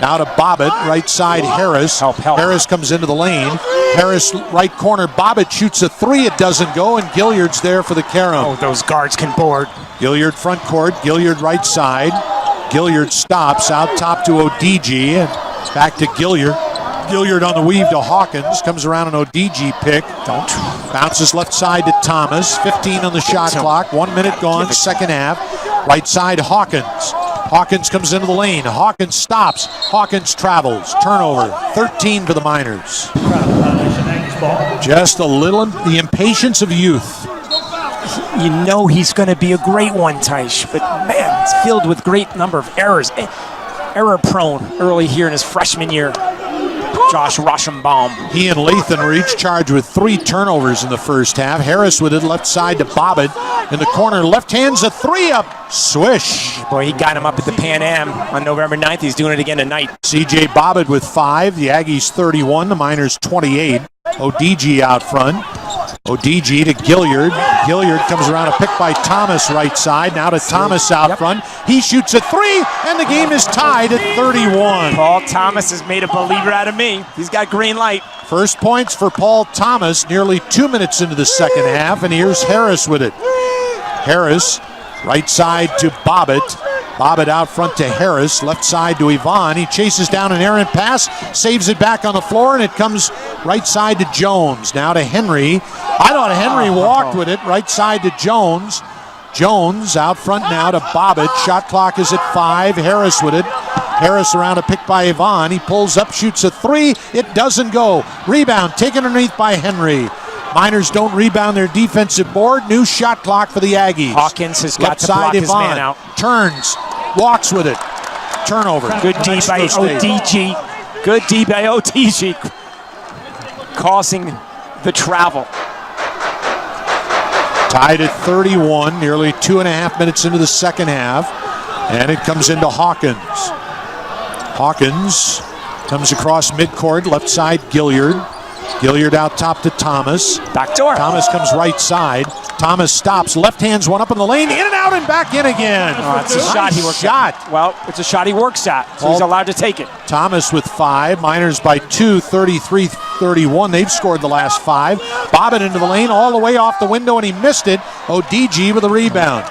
Now to Bobbitt. Right side Harris. Harris comes into the lane. Harris right corner. Bobbitt shoots a 3. It doesn't go, and Gilliard's there for the carom. Oh, those guards can board. Gilliard front court. Gilliard right side. Gilliard stops out top to Odigi. Back to Gilliard. Gilliard on the weave to Hawkins. Comes around an Odigi pick. Bounces left side to Thomas. 15 on the shot clock. 1 minute gone. Second half. Right side Hawkins. Hawkins comes into the lane. Hawkins stops. Hawkins travels. Turnover. 13 for the Miners. Just a little, the impatience of youth. You know he's going to be a great one, Taish, but man, it's filled with great number of errors. Error prone early here in his freshman year. Josh Rauschenbaum. He and Lathan were each charged with 3 turnovers in the first half. Harris with it left side to Bobbitt. In the corner, left hands a 3 up. Swish. Boy, he got him up at the Pan Am on November 9th. He's doing it again tonight. C.J. Bobbitt with 5. The Aggies 31. The Miners 28. Odigi out front. Odigi to Gilliard. Gilliard comes around a pick by Thomas right side. Now to Thomas out front. He shoots a 3, and the game is tied at 31. Paul Thomas has made a believer out of me. He's got green light. First points for Paul Thomas nearly 2 minutes into the second half, and here's Harris with it. Harris, right side to Bobbitt. Bob it out front to Harris, left side to Yvonne. He chases down an errant pass, saves it back on the floor, and it comes right side to Jones. Now to Henry. I thought Henry walked with it, right side to Jones. Jones out front now to Bobbitt. Shot clock is at 5. Harris with it. Harris around a pick by Yvonne. He pulls up, shoots a 3. It doesn't go. Rebound taken underneath by Henry. Miners don't rebound their defensive board. New shot clock for the Aggies. Hawkins has got to block his man out. Turns, walks with it. Turnover. Good D by ODG. Good D by ODG. Causing the travel. Tied at 31, nearly 2.5 minutes into the second half. And it comes into Hawkins. Hawkins comes across midcourt, left side Gilliard. Gilliard out top to Thomas. Backdoor. Thomas comes right side. Thomas stops. Left hand's one up in the lane. In and out and back in again. It's a shot he works at. Well, it's a shot he works at, so he's allowed to take it. Thomas with 5. Miners by 2, 33-31. They've scored the last 5. Bobbin into the lane all the way off the window, and he missed it. ODG with a rebound.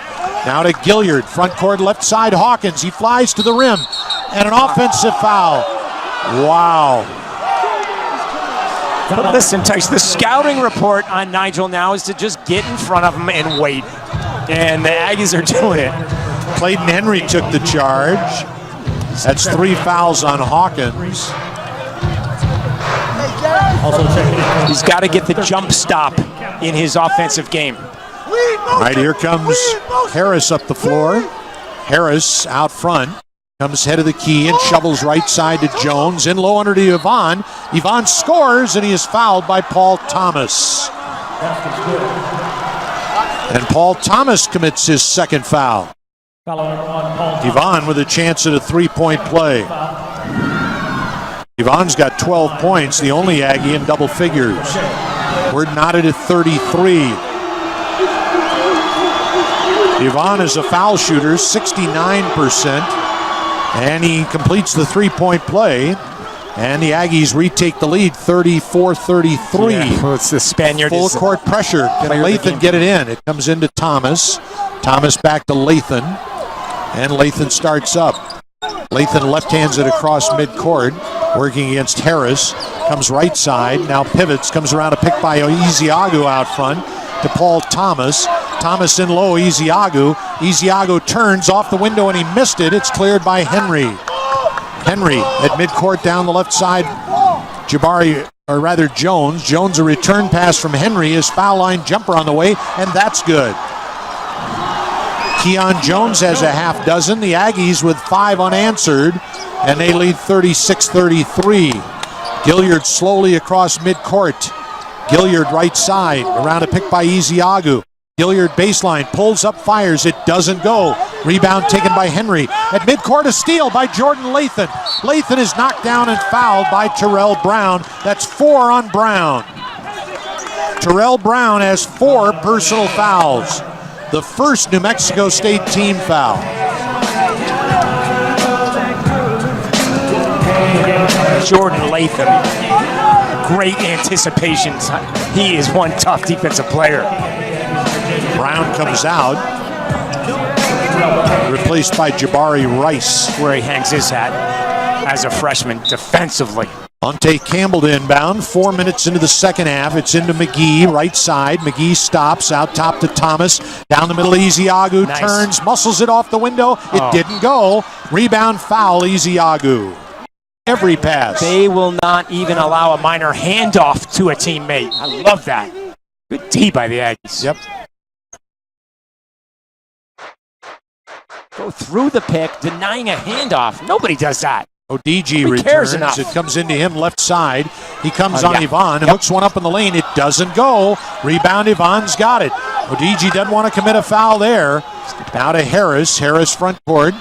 Now to Gilliard. Front court left side Hawkins. He flies to the rim. And an offensive foul. Wow. But listen, Tice, the scouting report on Nigel now is to just get in front of him and wait. And the Aggies are doing it. Clayton Henry took the charge. That's 3 fouls on Hawkins. He's got to get the jump stop in his offensive game. All right, here comes Harris up the floor. Harris out front. Comes head of the key and shovels right side to Jones. In low under to Yvonne. Yvonne scores, and he is fouled by Paul Thomas. And Paul Thomas commits his second foul. Yvonne with a chance at a 3-point play. Yvonne's got 12 points, the only Aggie in double figures. We're knotted at 33. Yvonne is a foul shooter, 69%. And he completes the 3-point play. And the Aggies retake the lead, 34-33. Yeah, well, it's the Spaniard. Full court pressure. Can Lathan get it in? It comes into Thomas. Thomas back to Lathan. And Lathan starts up. Lathan left hands it across midcourt, working against Harris. Comes right side. Now pivots. Comes around a pick by Ezeagu out front to Paul Thomas. Thomas in low, Ezeagu. Ezeagu turns off the window and he missed it. It's cleared by Henry. Henry at midcourt down the left side. Jones. Jones a return pass from Henry. His foul line jumper on the way, and that's good. Keon Jones has a half dozen. The Aggies with 5 unanswered, and they lead 36-33. Gilliard slowly across midcourt. Gilliard right side, around a pick by Ezeagu. Gilliard baseline, pulls up, fires, it doesn't go. Rebound taken by Henry. At midcourt, a steal by Jordan Lathan. Lathan is knocked down and fouled by Terrell Brown. That's 4 on Brown. Terrell Brown has 4 personal fouls. The first New Mexico State team foul. Jordan Lathan, great anticipations. He is one tough defensive player. Brown comes out, replaced by Jabari Rice. Where he hangs his hat as a freshman defensively. Monte Campbell to inbound, 4 minutes into the second half. It's into McGee, right side. McGee stops, out top to Thomas. Down the middle, Ezeagu turns, muscles it off the window. It didn't go. Rebound foul, Ezeagu. Every pass. They will not even allow a minor handoff to a teammate. I love that. Good D by the Aggies. Yep. Go through the pick, denying a handoff. Nobody does that. ODG Nobody cares returns. enough. It comes into him left side. He comes on yeah. Yvonne, hooks one up in the lane. It doesn't go. Rebound, Yvonne's got it. ODG doesn't want to commit a foul there. Now to Harris. Harris front court.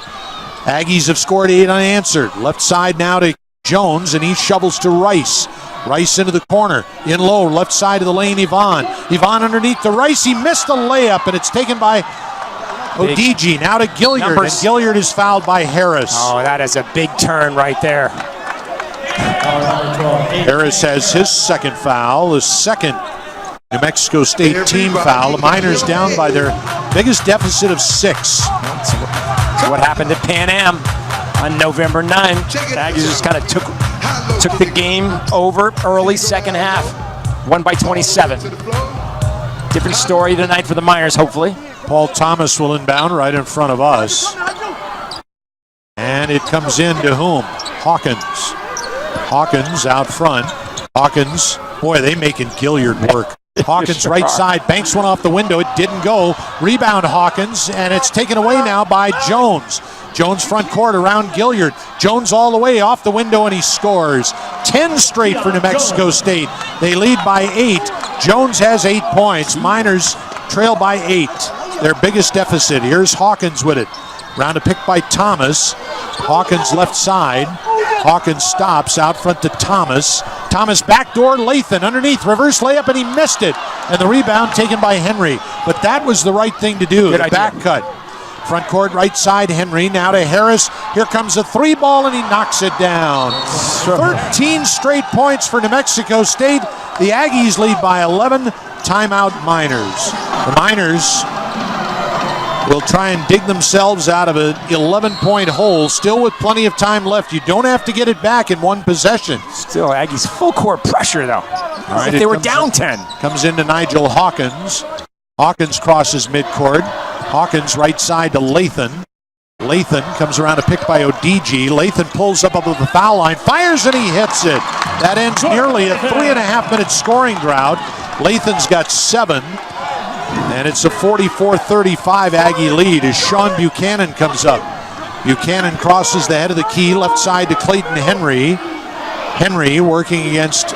Aggies have scored 8 unanswered. Left side now to Jones, and he shovels to Rice. Rice into the corner. In low, left side of the lane, Yvonne. Yvonne underneath the Rice. He missed the layup, and it's taken by ODG. Now to Gilliard, and Gilliard is fouled by Harris. Oh, that is a big turn right there. Harris has his second foul, the second New Mexico State team foul. The Miners down by their biggest deficit of 6. That's what happened at Pan Am on November 9. The Aggies just kind of took the game over early second half. Won by 27. Different story tonight for the Miners, hopefully. Paul Thomas will inbound right in front of us. And it comes in to whom? Hawkins. Hawkins out front. Hawkins, boy, they making Gilliard work. Hawkins Sure right are. side, banks one off the window. It didn't go. Rebound Hawkins, and it's taken away now by Jones. Jones front court around Gilliard. Jones all the way off the window, and he scores. 10 straight for New Mexico State. They lead by 8. Jones has 8 points. Miners trail by 8. Their biggest deficit. Here's Hawkins with it. Round a pick by Thomas. Hawkins left side. Hawkins stops out front to Thomas. Thomas backdoor Lathan underneath. Reverse layup, and he missed it. And the rebound taken by Henry. But that was the right thing to do. Good The idea. back cut. Front court right side Henry. Now to Harris. Here comes a 3 ball, and he knocks it down. 13 straight points for New Mexico State. The Aggies lead by 11. Timeout Miners. The Miners will try and dig themselves out of an 11-point hole, still with plenty of time left. You don't have to get it back in one possession. Still, Aggies full court pressure, though. right, If it they were comes down in. 10. Comes into Nigel Hawkins. Hawkins crosses midcourt. Hawkins right side to Lathan. Lathan comes around a pick by Odigi. Lathan pulls up above the foul line, fires, and he hits it. That ends nearly a 3.5-minute scoring drought. Lathan's got 7. And it's a 44-35 Aggie lead as Sean Buchanan comes up. Buchanan crosses the head of the key, left side to Clayton Henry. Henry working against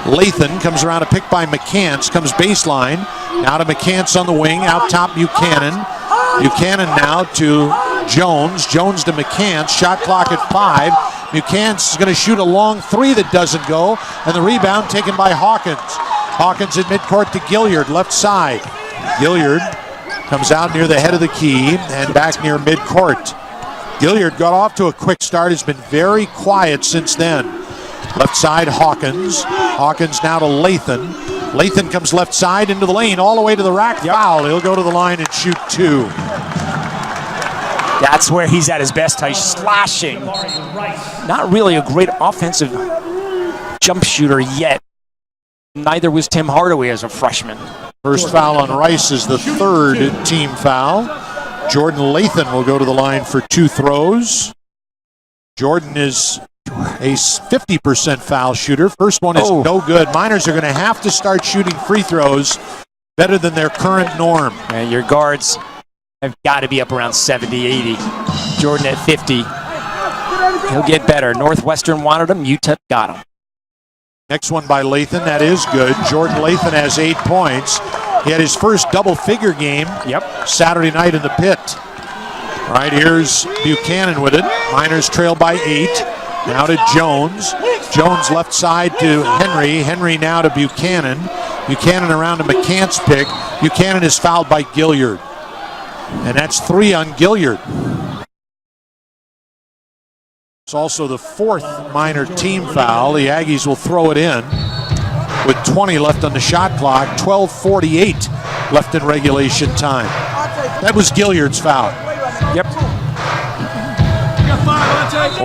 Lathan, comes around a pick by McCants, comes baseline. Now to McCants on the wing, out top Buchanan. Buchanan now to Jones. Jones to McCants, shot clock at 5. McCants is going to shoot a long 3 that doesn't go, and the rebound taken by Hawkins. Hawkins at midcourt to Gilliard, left side. Gilliard comes out near the head of the key and back near midcourt. Gilliard got off to a quick start, has been very quiet since then. Left side Hawkins. Hawkins now to Lathan. Lathan comes left side into the lane, all the way to the rack. Foul. He'll go to the line and shoot 2. That's where he's at his best, Tish, slashing. Not really a great offensive jump shooter yet. Neither was Tim Hardaway as a freshman. First foul on Rice is the 3rd team foul. Jordan Lathan will go to the line for 2 throws. Jordan is a 50% foul shooter. First one is no good. Miners are going to have to start shooting free throws better than their current norm. And your guards have got to be up around 70, 80. Jordan at 50. He'll get better. Northwestern wanted him. UTEP got him. Next one by Lathan. That is good. Jordan Lathan has 8 points. He had his first double-figure game Saturday night in the pit. All right, here's Buchanan with it. Miners trail by 8. Now to Jones. Jones left side to Henry. Henry now to Buchanan. Buchanan around to McCants pick. Buchanan is fouled by Gilliard. And that's 3 on Gilliard. It's also the 4th minor team foul. The Aggies will throw it in with 20 left on the shot clock. 12:48 left in regulation time. That was Gilliard's foul. Yep.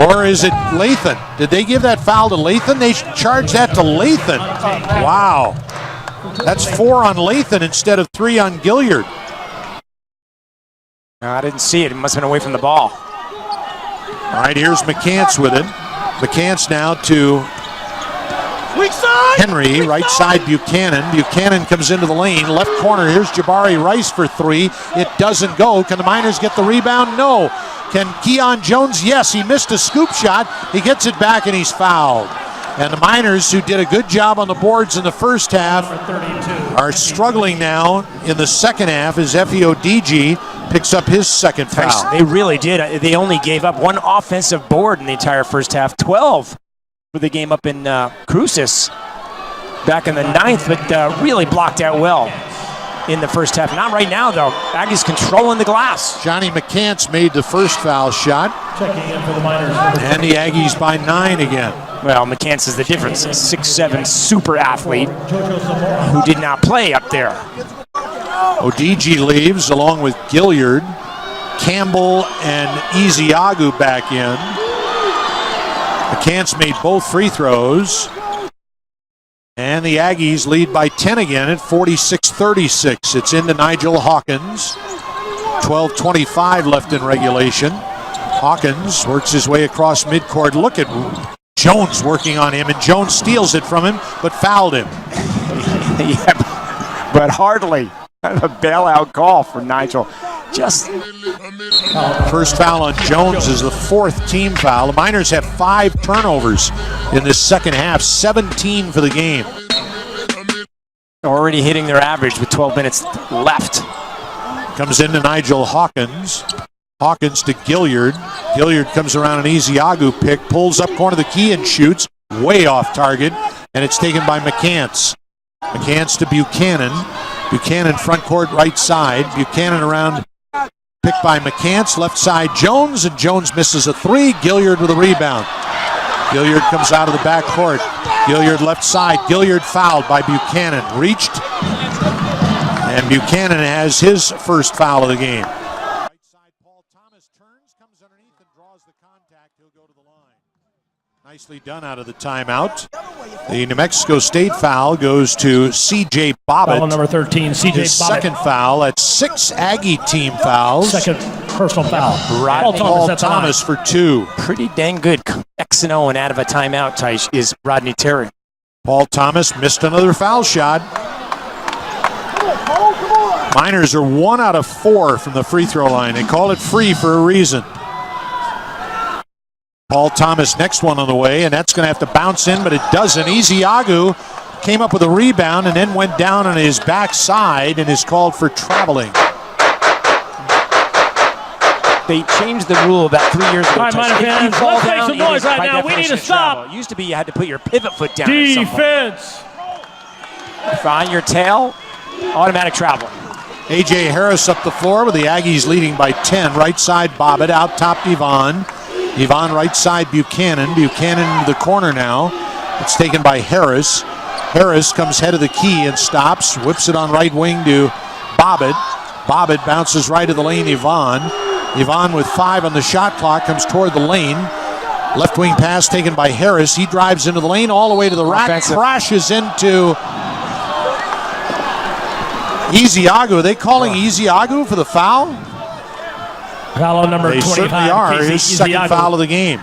Or is it Lathan? Did they give that foul to Lathan? They charged that to Lathan. Wow. That's 4 on Lathan instead of 3 on Gilliard. No, I didn't see it. It must have been away from the ball. All right, here's McCants with it. McCants now to Henry, right side Buchanan. Buchanan comes into the lane, left corner. Here's Jabari Rice for 3. It doesn't go. Can the Miners get the rebound? No. Can Keon Jones? Yes, he missed a scoop shot. He gets it back and he's fouled. And the Miners, who did a good job on the boards in the first half, are struggling now in the second half as Effie Odigi picks up his second foul. They really did. They only gave up 1 offensive board in the entire first half. 12 for the game up in Cruces back in the 9th, but really blocked out well in the first half. Not right now, though. Aggies controlling the glass. Johnny McCants made the first foul shot. Checking in for the Miners. And the Aggies by 9 again. Well, McCants is the difference. A 6'7" super athlete who did not play up there. Odigi leaves along with Gilliard. Campbell and Ezeagu back in. McCants made both free throws. And the Aggies lead by 10 again at 46-36. It's into Nigel Hawkins. 12:25 left in regulation. Hawkins works his way across midcourt. Look at Jones working on him, and Jones steals it from him, but fouled him. Yeah, but hardly. A bailout call for Nigel. Just first foul on Jones is the 4th team foul. The Miners have 5 turnovers in this second half, 17 for the game. Already hitting their average with 12 minutes left. Comes into Nigel Hawkins. Hawkins to Gilliard. Gilliard comes around an Ezeagu pick, pulls up corner of the key and shoots. Way off target, and it's taken by McCants. McCants to Buchanan. Buchanan front court right side. Buchanan around, picked by McCants. Left side Jones, and Jones misses a 3. Gilliard with a rebound. Gilliard comes out of the back court. Gilliard left side. Gilliard fouled by Buchanan. Reached, and Buchanan has his first foul of the game. Right side, Paul Thomas turns, comes underneath and draws the contact. He'll go to the line. Nicely done out of the timeout. The New Mexico State foul goes to C.J. Bobbitt. Foul number 13, C.J. His Bobbitt. second foul. That's 6 Aggie team fouls. Second personal foul. Paul Thomas for 2. Pretty dang good X and O and out of a timeout, Taish, is Rodney Terry. Paul Thomas missed another foul shot. Miners are 1 out of 4 from the free throw line. They call it free for a reason. Paul Thomas next one on the way, and that's going to have to bounce in, but it doesn't. Ezeagu came up with a rebound and then went down on his backside and is called for traveling. They changed the rule about 3 years ago. All right, Miner fans, let's make some noise right now. We need to stop. It used to be you had to put your pivot foot down. Defense. Find your tail, automatic travel. A.J. Harris up the floor with the Aggies leading by 10. Right side Bobbitt, out top Yvonne. Yvonne right side Buchanan. Buchanan into the corner now. It's taken by Harris. Harris comes head of the key and stops. Whips it on right wing to Bobbitt. Bobbitt bounces right of the lane, Yvonne. Yvonne with 5 on the shot clock comes toward the lane. Left wing pass taken by Harris. He drives into the lane all the way to the rack. Crashes into Ezeagu. Are they calling Ezeagu for the foul? Foul on number 25. They certainly are. His second foul of the game.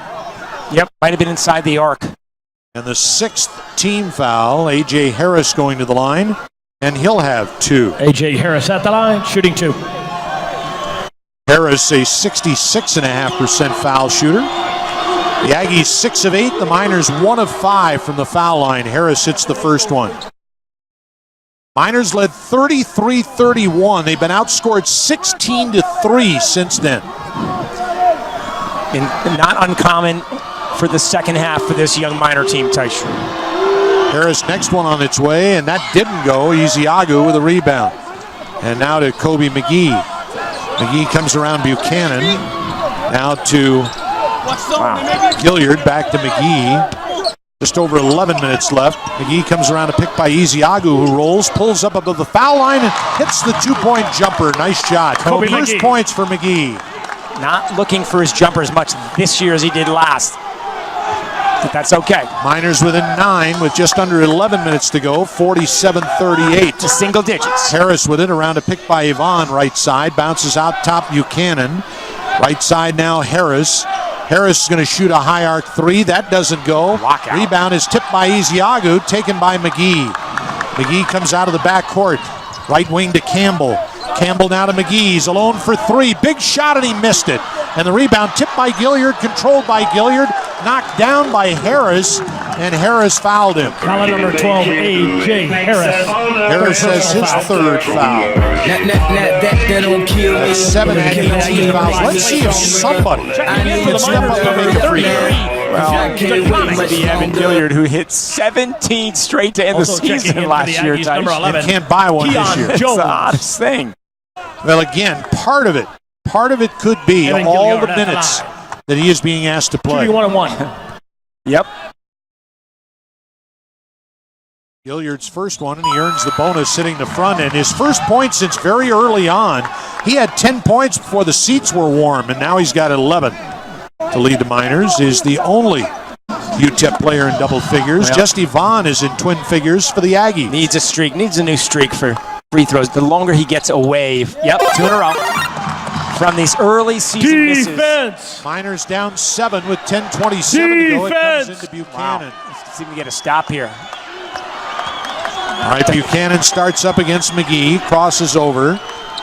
Yep, might have been inside the arc. And the 6th team foul, A.J. Harris going to the line, and he'll have 2. A.J. Harris at the line, shooting 2. Harris, a 66.5% foul shooter. The Aggies 6 of 8, the Miners 1 of 5 from the foul line. Harris hits the first one. Miners led 33-31. They've been outscored 16-3 since then. And not uncommon for the second half for this young Miner team, Taish. Harris next one on its way, and that didn't go. Ezeagu with a rebound. And now to Kobe McGee. McGee comes around Buchanan. Now to Gilliard, back to McGee. Just over 11 minutes left. McGee comes around a pick by Ezeagu, who rolls, pulls up above the foul line, and hits the 2-point jumper. Nice shot. First points for McGee. Not looking for his jumper as much this year as he did last. But that's okay. Miners within 9 with just under 11 minutes to go. 47-38. To single digits. Harris with it around a pick by Yvonne, right side. Bounces out top Buchanan. Right side now Harris. Harris is going to shoot a high arc 3. That doesn't go. Lockout. Rebound is tipped by Ezeagu, taken by McGee. McGee comes out of the back court. Right wing to Campbell. Campbell now to McGee. He's alone for 3. Big shot, and he missed it. And the rebound tipped by Gilliard, controlled by Gilliard, knocked down by Harris, and Harris fouled him. Foul number 12, A.J. Harris. Harris has his third foul. That's 7 Aggie team fouls. Let's see if somebody can step up and make a free throw. Well, it's the Evan Gilliard, who hit 17 straight to end the season last year. Number 11. And can't buy one this year. It's the oddest thing. Well, again, part of it could be all the minutes that he is being asked to play. 1-1. Yep. Gilliard's first one, and he earns the bonus sitting the front end. His first point since very early on. He had 10 points before the seats were warm, and now he's got 11. To lead the Miners is the only UTEP player in double figures. Yep. Just Yvonne is in twin figures for the Aggies. Needs a streak, needs a new streak for free throws. The longer he gets away, yep, 2 in a row. From these early season misses. Defense. Miners down 7 with 10:27 to go. It comes Defense. into Buchanan. Wow. Let's see if we get a stop here. All right, Buchanan starts up against McGee, crosses over,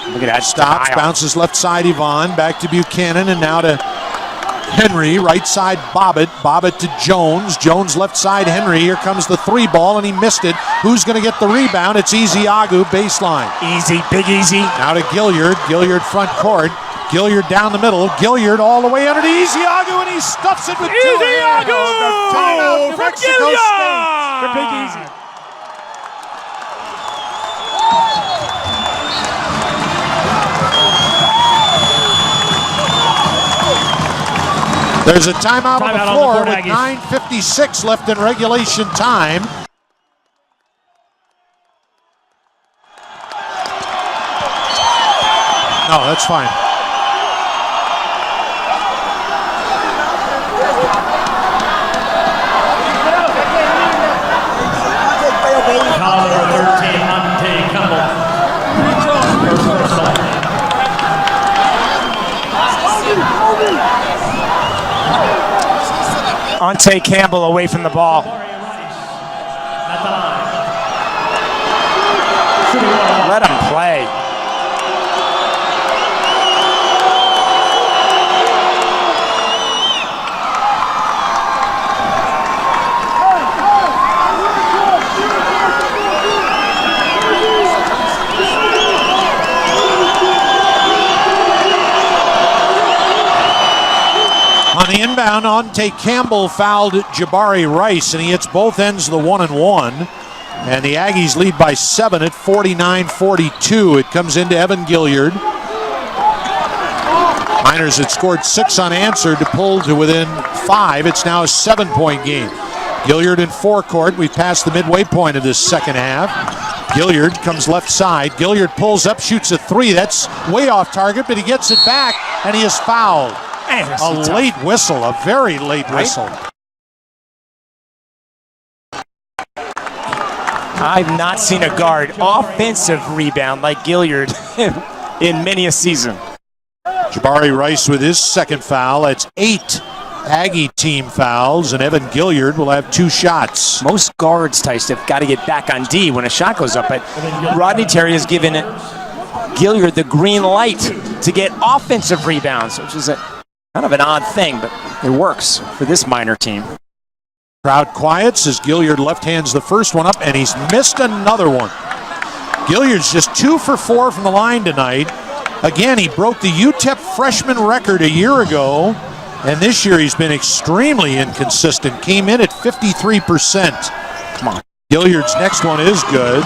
Look at that. stops, Denial. bounces left side Yvonne, back to Buchanan, and now to Henry, right side Bobbitt, Bobbitt to Jones, Jones left side Henry, here comes the 3 ball, and he missed it. Who's going to get the rebound? It's Easy-Agu, baseline. Easy, big easy. Now to Gilliard, Gilliard front court, Gilliard down the middle, Gilliard all the way under to Easy-Agu, and he stuffs it with 2 hands. Easy-Agu! Timeout, New For Mexico Gilliard! State. For Big Easy. There's a timeout on the Timeout on the floor court, with Aggies. 9:56 left in regulation time. No, that's fine. Foul number 13, Monte Campbell. Personal. Ante Campbell away from the ball. At the line. Let him play. On the inbound, Ante Campbell fouled Jabari Rice, and he hits both ends of the 1-and-1. And the Aggies lead by 7 at 49-42. It comes into Evan Gilliard. Miners had scored 6 unanswered to pull to within 5. It's now a 7-point game. Gilliard in forecourt. We've passed the midway point of this second half. Gilliard comes left side. Gilliard pulls up, shoots a 3. That's way off target, but he gets it back, and he is fouled. A late whistle, a very late whistle. I've not seen a guard offensive rebound like Gilliard in many a season. Jabari Rice with his second foul. That's 8 Aggie team fouls, and Evan Gilliard will have 2 shots. Most guards, Tice, have got to get back on D when a shot goes up, but Rodney Terry has given Gilliard the green light to get offensive rebounds, which is kind of an odd thing, but it works for this Miner team. Crowd quiets as Gilliard left hands the first one up, and he's missed another one. Gilliard's just 2 for 4 from the line tonight. Again, he broke the UTEP freshman record a year ago, and this year he's been extremely inconsistent. Came in at 53%. Come on. Gilliard's next one is good.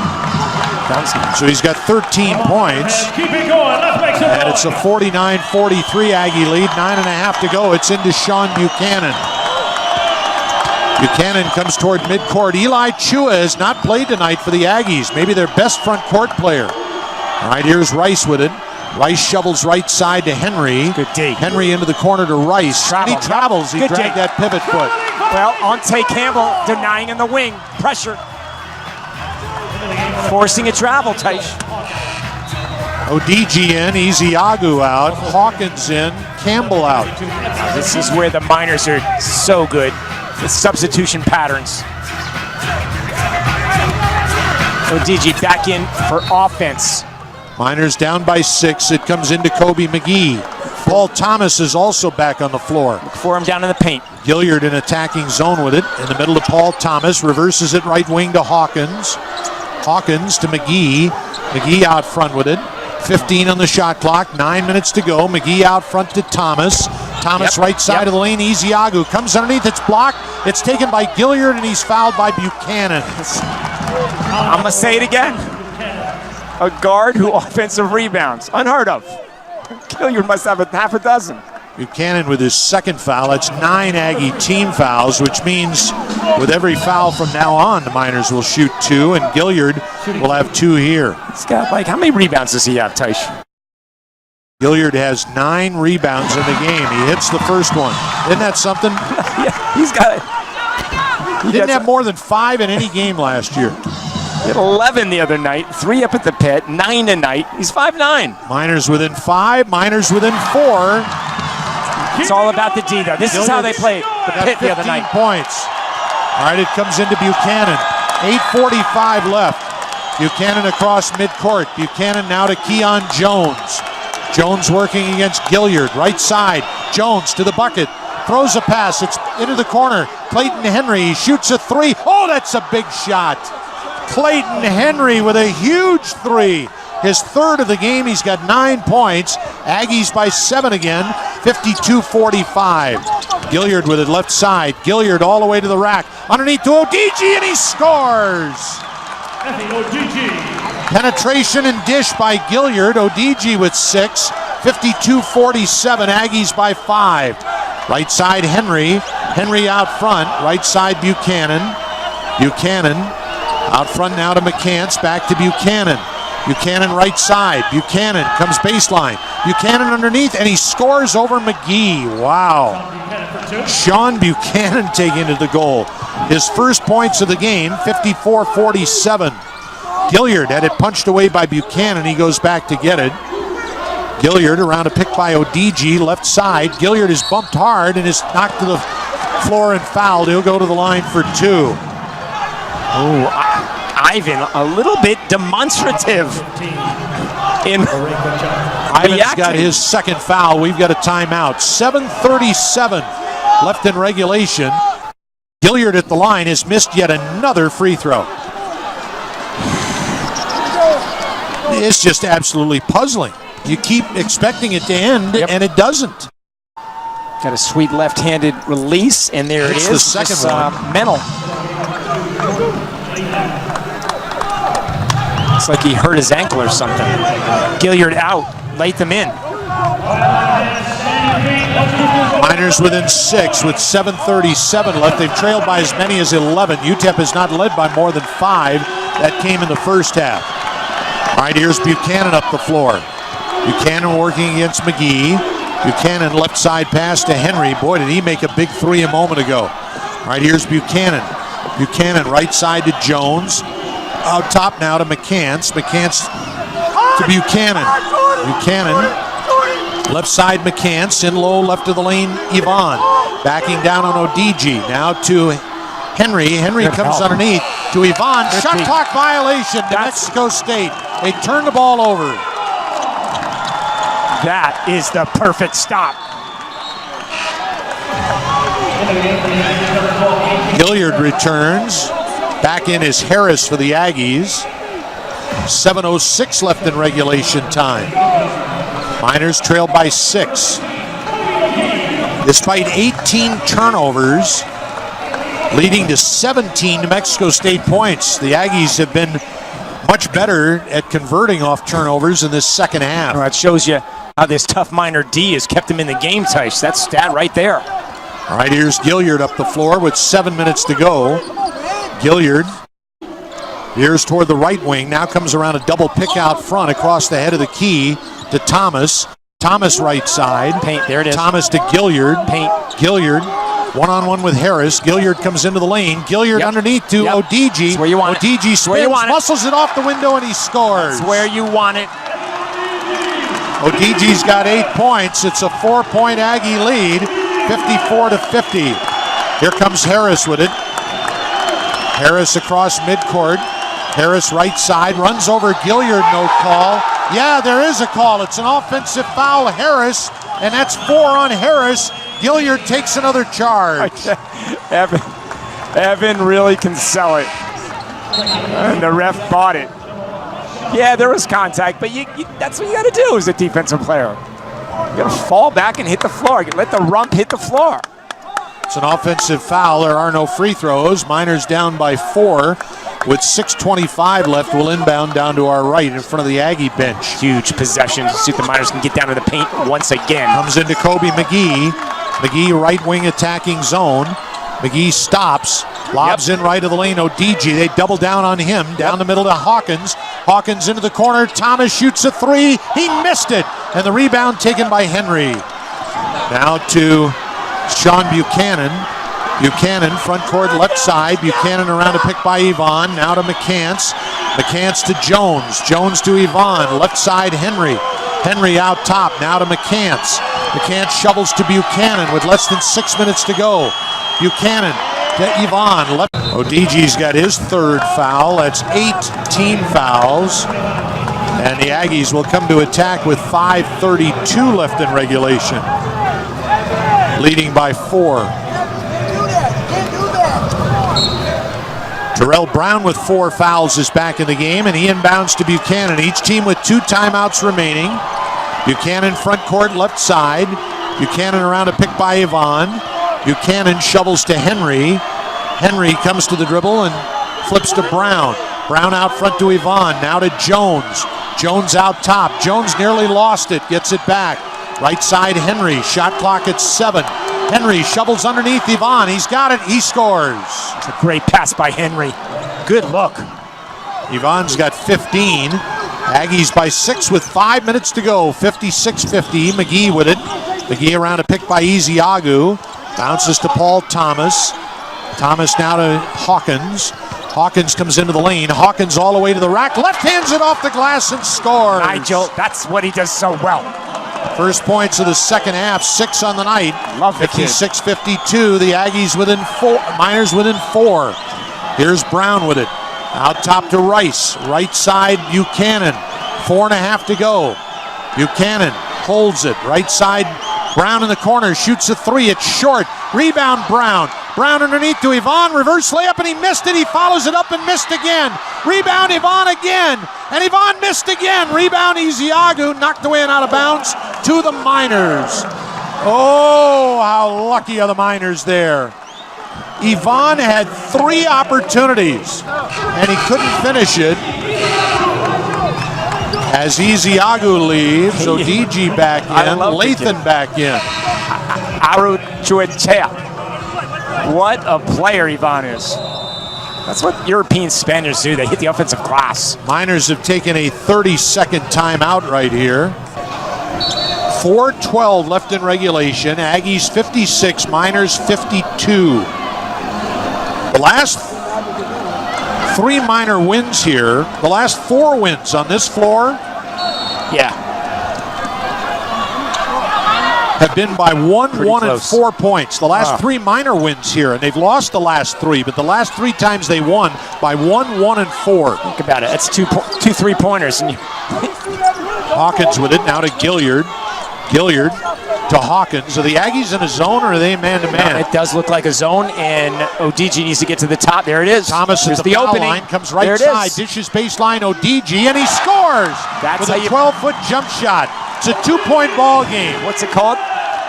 So he's got 13 points. Keep it going. Let's make some And it's a 49-43 Aggie lead. 9.5 to go. It's into Sean Buchanan. Buchanan comes toward midcourt. Eli Chua has not played tonight for the Aggies. Maybe their best front court player. All right, here's Rice with it. Rice shovels right side to Henry. Good D. Henry into the corner to Rice. Travel. He travels. He Good dragged D. that pivot foot. Well, Ante Campbell denying in the wing. Pressure. Forcing a travel, Tice. ODG in, Easy-Agu out, Hawkins in, Campbell out. This is where the Miners are so good with substitution patterns. ODG back in for offense. Miners down by 6. It comes into Kobe McGee. Paul Thomas is also back on the floor. Look for him down in the paint. Gilliard in attacking zone with it. In the middle to Paul Thomas. Reverses it right wing to Hawkins. Hawkins to McGee. McGee out front with it. 15 on the shot clock. 9 minutes to go. McGee out front to Thomas. Thomas right side of the lane. Easy-Agu comes underneath. It's blocked. It's taken by Gilliard, and he's fouled by Buchanan. I'm going to say it again. A guard who offensive rebounds. Unheard of. Gilliard must have half a dozen. Buchanan with his second foul. That's 9 Aggie team fouls, which means with every foul from now on, the Miners will shoot 2, and Gilliard will have 2 here. He's got, like, how many rebounds does he have, Taish? Gilliard has 9 rebounds in the game. He hits the first one. Isn't that something? Yeah, he's got it. He didn't have more than 5 in any game last year. He had 11 the other night, 3 up at the pit, 9 tonight. He's 5'9". Miners within 5, Miners within 4. It's all about the D, though. This is how they played the pit the other night. 15 points. All right, it comes into Buchanan. 8:45 left. Buchanan across midcourt. Buchanan now to Keon Jones. Jones working against Gilliard. Right side. Jones to the bucket. Throws a pass. It's into the corner. Clayton Henry shoots a 3. Oh, that's a big shot. Clayton Henry with a huge 3. His third of the game. He's got 9 points. Aggies by 7 again. 52-45. Gilliard with it left side. Gilliard all the way to the rack. Underneath to Odigi, and he scores. Penetration and dish by Gilliard. Odigi with 6. 52-47. Aggies by 5. Right side Henry. Henry out front. Right side Buchanan. Buchanan out front now to McCants. Back to Buchanan. Buchanan right side. Buchanan comes baseline. Buchanan underneath, and he scores over McGee. Wow. Sean Buchanan taking to the goal. His first points of the game, 54-47. Gilliard had it punched away by Buchanan. He goes back to get it. Gilliard around a pick by Odigi, left side. Gilliard is bumped hard and is knocked to the floor and fouled. He'll go to the line for 2. Oh, Ivan, a little bit demonstrative in Ivan's got his second foul. We've got a timeout. 7:37 left in regulation. Gilliard at the line has missed yet another free throw. It's just absolutely puzzling. You keep expecting it to end, and it doesn't. Got a sweet left-handed release, and there it is. The second one. Mental. It's like he hurt his ankle or something. Gilliard out, Latham in. Miners within 6 with 7:37 left. They've trailed by as many as 11. UTEP has not led by more than 5. That came in the first half. All right, here's Buchanan up the floor. Buchanan working against McGee. Buchanan left side pass to Henry. Boy, did he make a big 3 a moment ago. All right, here's Buchanan. Buchanan right side to Jones. Out top now to McCants. McCants to Buchanan. Buchanan left side McCants. In low left of the lane Yvonne. Backing down on Odigi. Now to Henry. Henry comes underneath to Yvonne. Shot clock violation to Mexico State. They turn the ball over. That is the perfect stop. Gilliard returns. Back in is Harris for the Aggies. 7:06 left in regulation time. Miners trailed by 6. Despite 18 turnovers, leading to 17 New Mexico State points, the Aggies have been much better at converting off turnovers in this second half. Well, that shows you how this tough Miner D has kept him in the game, Tice. That's stat right there. All right, here's Gilliard up the floor with 7 minutes to go. Gilliard veers toward the right wing. Now comes around a double pick out front across the head of the key to Thomas. Thomas right side. Paint, there it is. Thomas to Gilliard. Paint. Gilliard one-on-one with Harris. Gilliard comes into the lane. Gilliard underneath to Odigi. That's where you want Odigi it. spins, muscles it off the window, and he scores. That's where you want it. Odigi's got 8 points. It's a 4-point Aggie lead, 54-50. Here comes Harris with it. Harris across midcourt. Harris right side, runs over Gilliard, no call. Yeah, there is a call. It's an offensive foul, Harris, and that's 4 on Harris. Gilliard takes another charge. Evan really can sell it. And the ref bought it. Yeah, there was contact, but that's what you got to do as a defensive player. You got to fall back and hit the floor. Let the rump hit the floor. It's an offensive foul. There are no free throws. Miners down by 4 with 6:25 left. Will inbound down to our right in front of the Aggie bench. Huge possession. See if the Miners can get down to the paint once again. Comes into Kobe McGee. McGee right wing attacking zone. McGee stops. Lobs in right of the lane. ODG. They double down on him. Down the middle to Hawkins. Hawkins into the corner. Thomas shoots a 3. He missed it. And the rebound taken by Henry. Now to Sean Buchanan. Buchanan, front court, left side. Buchanan around a pick by Yvonne. Now to McCants. McCants to Jones. Jones to Yvonne. Left side, Henry. Henry out top. Now to McCants. McCants shovels to Buchanan with less than 6 minutes to go. Buchanan to Yvonne. Left. ODG's got his 3rd foul. That's 8 team fouls. And the Aggies will come to attack with 5:32 left in regulation. Leading by 4. Terrell Brown with 4 fouls is back in the game, and he inbounds to Buchanan. Each team with 2 timeouts remaining. Buchanan front court left side. Buchanan around a pick by Yvonne. Buchanan shovels to Henry. Henry comes to the dribble and flips to Brown. Brown out front to Yvonne. Now to Jones. Jones out top. Jones nearly lost it. Gets it back. Right side Henry. Shot clock at 7. Henry shovels underneath Yvonne. He's got it. He scores. It's a great pass by Henry. Good look. Yvonne's got 15. Aggies by 6 with 5 minutes to go. 56-50. McGee with it. McGee around a pick by Ezeagu. Bounces to Paul Thomas. Thomas now to Hawkins. Hawkins comes into the lane. Hawkins all the way to the rack. Left hands it off the glass and scores. Nigel, that's what he does so well. First points of the second half, 6 on the night. Love the kid. 56-52. The Aggies within 4. Miners within 4. Here's Brown with it. Out top to Rice. Right side Buchanan. 4.5 to go. Buchanan holds it. Right side Brown in the corner. Shoots a 3. It's short. Rebound Brown. Brown underneath to Yvonne. Reverse layup and he missed it. He follows it up and missed again. Rebound Yvonne again. And Yvonne missed again. Rebound Ezeagu. Knocked away and out of bounds to the Miners. Oh, how lucky are the Miners there. Yvonne had 3 opportunities and he couldn't finish it. As Ezeagu leaves, ODG back in, Lathan back in. Aru Chuechea. What a player Yvonne is. That's what European Spaniards do. They hit the offensive glass. Miners have taken a 30-second timeout right here. 4:12 left in regulation. Aggies 56, Miners 52. The last 3 Miner wins here. The last 4 wins on this floor have been by 1 and 4 points. The last 3 Miner wins here, and they've lost the last 3, but the last 3 times they won by 1 and 4. Think about it. That's 2 3-pointers. And Hawkins with it now to Gilliard. Gilliard to Hawkins. Are the Aggies in a zone or are they man-to-man? It does look like a zone, and ODG needs to get to the top. There it is. Thomas at the foul opening. line, comes right side, dishes baseline, ODG, and he scores with a 12-foot jump shot. It's a 2-point ball game. What's it called?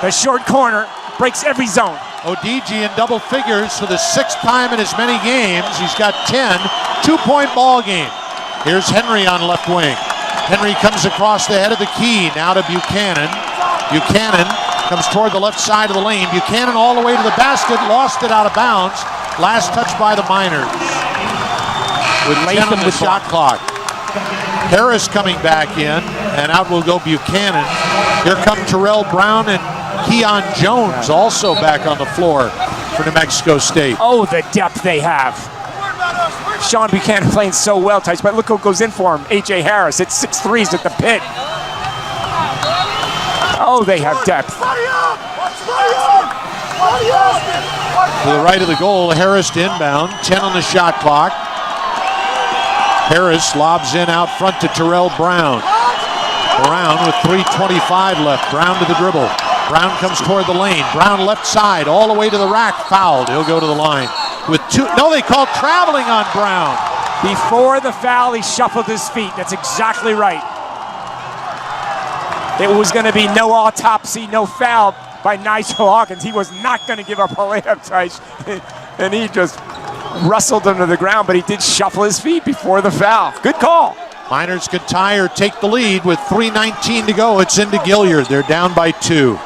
The short corner breaks every zone. ODG in double figures for the 6th time in as many games. He's got 10. 2-point ball game. Here's Henry on left wing. Henry comes across the head of the key. Now to Buchanan. Buchanan comes toward the left side of the lane. Buchanan all the way to the basket. Lost it out of bounds. Last touch by the Miners. With 10 on the shot clock. Harris coming back in. And out will go Buchanan. Here come Terrell Brown and Keon Jones also back on the floor for New Mexico State. Oh, the depth they have. Sean Buchanan playing so well, Tice, but look who goes in for him. A.J. Harris hit 6 threes at the pit. Oh, they have depth. To the right of the goal, Harris to inbound. 10 on the shot clock. Harris lobs in out front to Terrell Brown. Brown with 3:25 left. Brown to the dribble. Brown comes toward the lane. Brown left side all the way to the rack. Fouled. He'll go to the line. With 2. No, they called traveling on Brown. Before the foul, he shuffled his feet. That's exactly right. It was going to be no autopsy, no foul, by Nigel Hawkins. He was not going to give up a layup, Tice. And he just wrestled him to the ground, but he did shuffle his feet before the foul. Good call. Miners could tie or take the lead with 3:19 to go. It's into Gilliard. They're down by 2.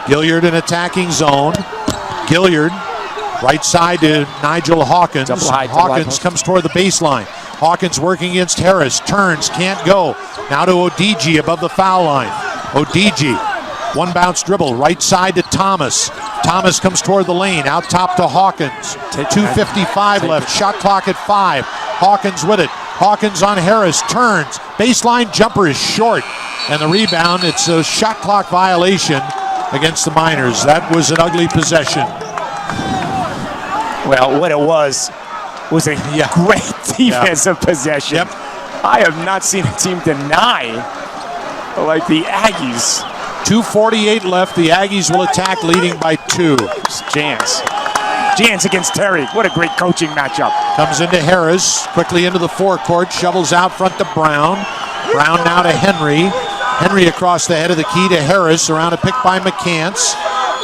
Gilliard in attacking zone. Gilliard right side to Nigel Hawkins. Hawkins comes toward the baseline. Hawkins working against Harris. Turns, can't go. Now to Odigi above the foul line. Odigi, one bounce dribble, right side to Thomas. Thomas comes toward the lane, out top to Hawkins. 2:55 left, shot clock at 5. Hawkins with it. Hawkins on Harris, turns. Baseline jumper is short. And the rebound, it's a shot clock violation against the Miners. That was an ugly possession. Well, what it was a great defensive possession. Yep. I have not seen a team deny like the Aggies. 2:48 left. The Aggies will attack, leading by 2. Jans against Terry. What a great coaching matchup. Comes into Harris, quickly into the forecourt, shovels out front to Brown. Brown now to Henry. Henry across the head of the key to Harris, around a pick by McCants.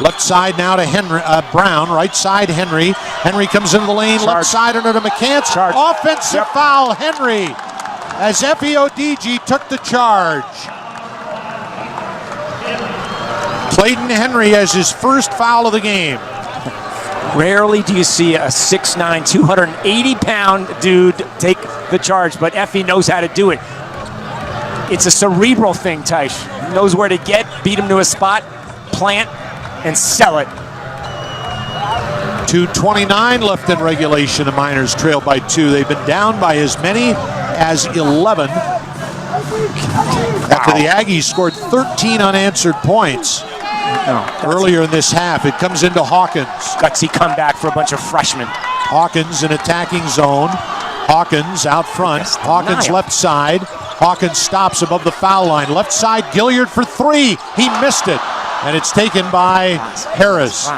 Left side now to Brown, right side Henry. Henry comes into the lane, left side under to McCants. Offensive foul, Henry, as Efe Odigi took the charge. Clayton Henry has his first foul of the game. Rarely do you see a 6'9", 280-pound dude take the charge, but Effie knows how to do it. It's a cerebral thing, Tice. He knows where to get, beat him to a spot, plant, and sell it. 2:29 left in regulation. The Miners trail by 2. They've been down by as many as 11 after the Aggies scored 13 unanswered points earlier in this half. It comes into Hawkins. Gutsy comeback for a bunch of freshmen. Hawkins in attacking zone. Hawkins out front. Hawkins left side. Hawkins stops above the foul line. Left side, Gilliard for 3. He missed it. And it's taken by Harris.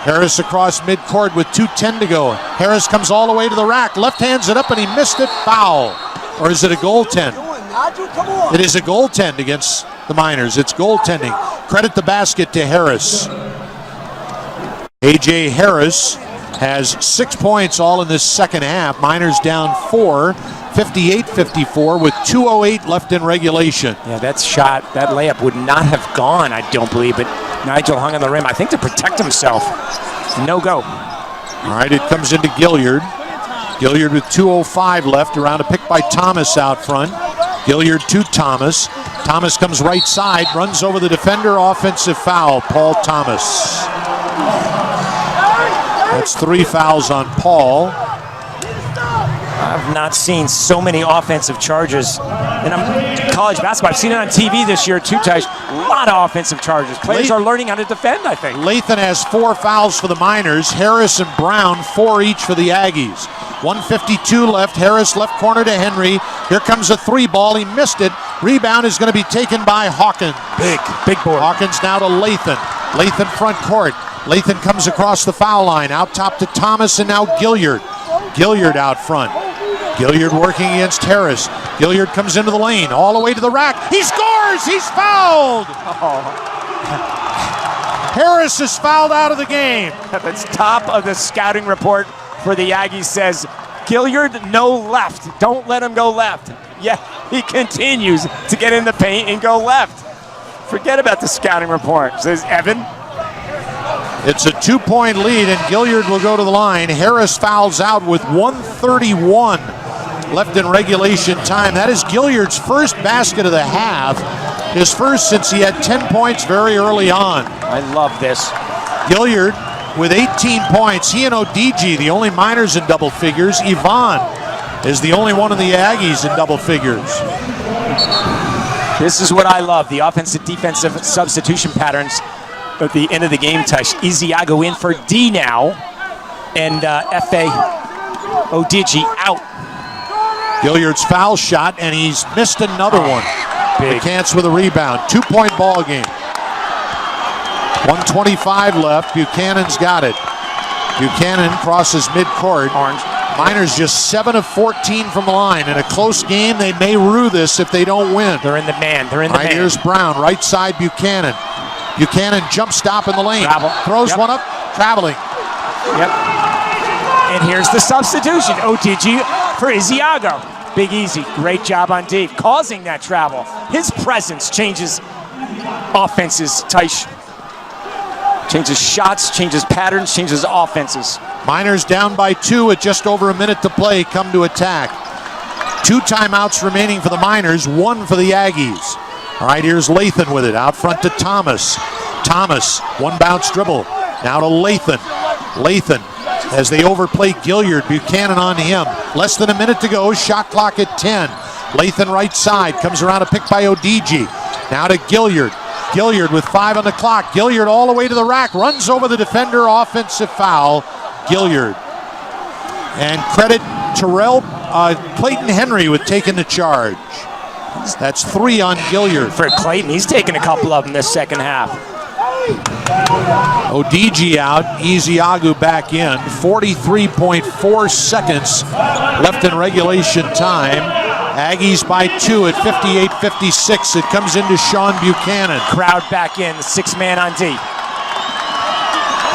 Harris across midcourt with 2:10 to go. Harris comes all the way to the rack. Left hands it up and he missed it. Foul. Or is it a goaltend? It is a goaltend against the Miners. It's goaltending. Credit the basket to Harris. A.J. Harris has 6 points all in this second half. Miners down 4, 58-54 with 2:08 left in regulation. Yeah, that layup would not have gone, I don't believe, but Nigel hung on the rim, I think to protect himself. No go. All right, it comes into Gilliard. Gilliard with 2:05 left, around a pick by Thomas out front. Gilliard to Thomas. Thomas comes right side, runs over the defender, offensive foul, Paul Thomas. That's 3 fouls on Paul. I've not seen so many offensive charges in college basketball. I've seen it on TV this year too, Tice. A lot of offensive charges. Players are learning how to defend, I think. Lathan has 4 fouls for the Miners. Harris and Brown, 4 each for the Aggies. 1:52 left. Harris left corner to Henry. Here comes a 3 ball. He missed it. Rebound is going to be taken by Hawkins. Big board. Hawkins now to Lathan. Lathan front court. Lathan comes across the foul line. Out top to Thomas and now Gilliard. Gilliard out front. Gilliard working against Harris. Gilliard comes into the lane, all the way to the rack. He scores! He's fouled! Harris is fouled out of the game. The top of the scouting report for the Aggies says, Gilliard, no left. Don't let him go left. Yeah, he continues to get in the paint and go left. Forget about the scouting report, says Evan. It's a 2-point lead, and Gilliard will go to the line. Harris fouls out with 1:31 left in regulation time. That is Gilliard's first basket of the half. His first since he had 10 points very early on. I love this. Gilliard with 18 points. He and Odigi, the only Miners in double figures. Yvonne is the only one of the Aggies in double figures. This is what I love, the offensive defensive substitution patterns at the end of the game, Tice. Isiago in for D now, and Efe Odigi out. Gilliard's foul shot, and he's missed another one. McCants with a rebound. 2-point ball game. 1:25 left. Buchanan's got it. Buchanan crosses midcourt. Orange. Miners just 7 of 14 from the line. In a close game, they may rue this if they don't win. They're in the man. They're in the man. Here's Brown, right side Buchanan. Buchanan jump stop in the lane. Travel. Throws Yep. one up, traveling. Yep. And here's the substitution. OTG for Isiago. Big Easy, great job on Dave, causing that travel. His presence changes offenses, Taish. Changes shots, changes patterns, changes offenses. Miners down by 2 with just over a minute to play, come to attack. 2 timeouts remaining for the Miners, 1 for the Aggies. All right, here's Lathan with it, out front to Thomas. Thomas, one bounce dribble, now to Lathan. Lathan, as they overplay Gilliard, Buchanan on him. Less than a minute to go, shot clock at 10. Lathan right side, comes around a pick by Odigi. Now to Gilliard. Gilliard with 5 on the clock. Gilliard all the way to the rack, runs over the defender, offensive foul. Gilliard. And credit Terrell Clayton Henry with taking the charge. That's 3 on Gilliard. For Clayton, he's taken a couple of them this second half. Odigi out, Isiagu back in. 43.4 seconds left in regulation time. Aggies by 2 at 58-56. It comes into Sean Buchanan. Crowd back in, the 6-man on D.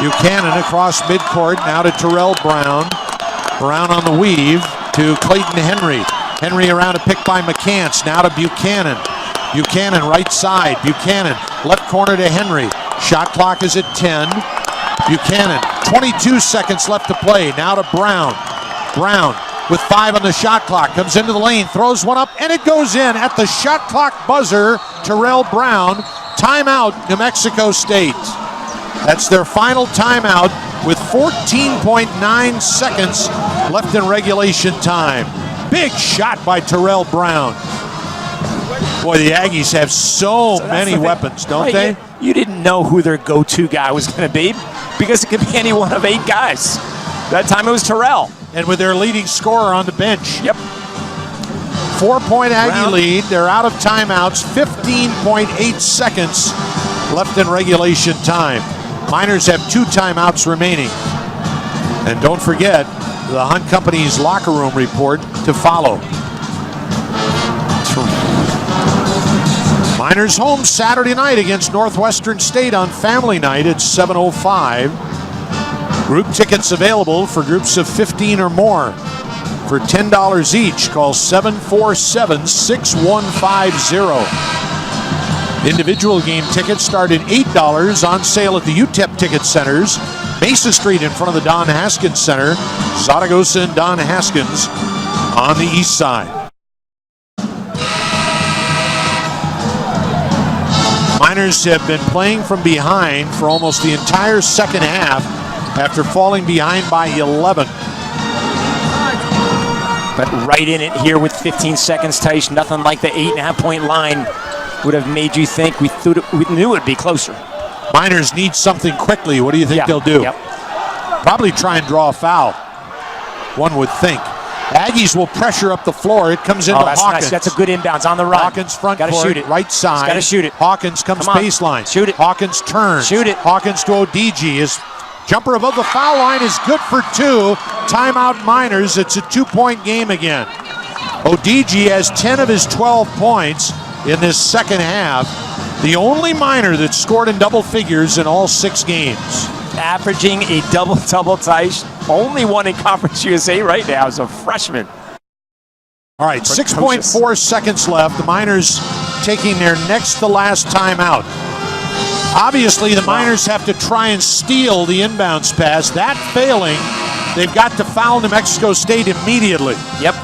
Buchanan across midcourt, now to Terrell Brown. Brown on the weave to Clayton Henry. Henry around a pick by McCants, now to Buchanan. Buchanan right side, Buchanan left corner to Henry. Shot clock is at 10. Buchanan, 22 seconds left to play, now to Brown. Brown with 5 on the shot clock, comes into the lane, throws one up, and it goes in at the shot clock buzzer. Terrell Brown, timeout, New Mexico State. That's their final timeout with 14.9 seconds left in regulation time. Big shot by Terrell Brown. Boy, the Aggies have so many weapons, don't they? You didn't know who their go-to guy was going to be because it could be any one of 8 guys. That time it was Terrell. And with their leading scorer on the bench. Yep. 4-point Aggie lead. They're out of timeouts. 15.8 seconds left in regulation time. Miners have 2 timeouts remaining. And don't forget the Hunt Company's locker room report to follow. Miners home Saturday night against Northwestern State on Family Night at 7:05. Group tickets available for groups of 15 or more. For $10 each, call 747-6150. Individual game tickets start at $8, on sale at the UTEP ticket centers. Mesa Street in front of the Don Haskins Center. Zaragoza and Don Haskins on the east side. Miners have been playing from behind for almost the entire second half after falling behind by 11. But right in it here with 15 seconds, Taish. Nothing like the 8.5-point line would have made you think we knew it would be closer. Miners need something quickly. What do you think they'll do? Yep. Probably try and draw a foul, one would think. Aggies will pressure up the floor. It comes into that's Hawkins. Nice. That's a good inbounds on the run. Hawkins front Gotta court, shoot it. right side. Got to shoot it. Hawkins comes baseline. Shoot it. Hawkins turns. Shoot it. Hawkins to Odigi. His jumper above the foul line is good for 2. Timeout Miners. It's a 2-point game again. Odigi has 10 of his 12 points in this second half. The only Miner that scored in double figures in all 6 games. Averaging a double-double, Taish. Only one in Conference USA right now as a freshman. All right, 6.4 seconds left. The Miners taking their next to last timeout. Obviously, the Miners have to try and steal the inbounds pass. That failing, they've got to foul New Mexico State immediately. Yep.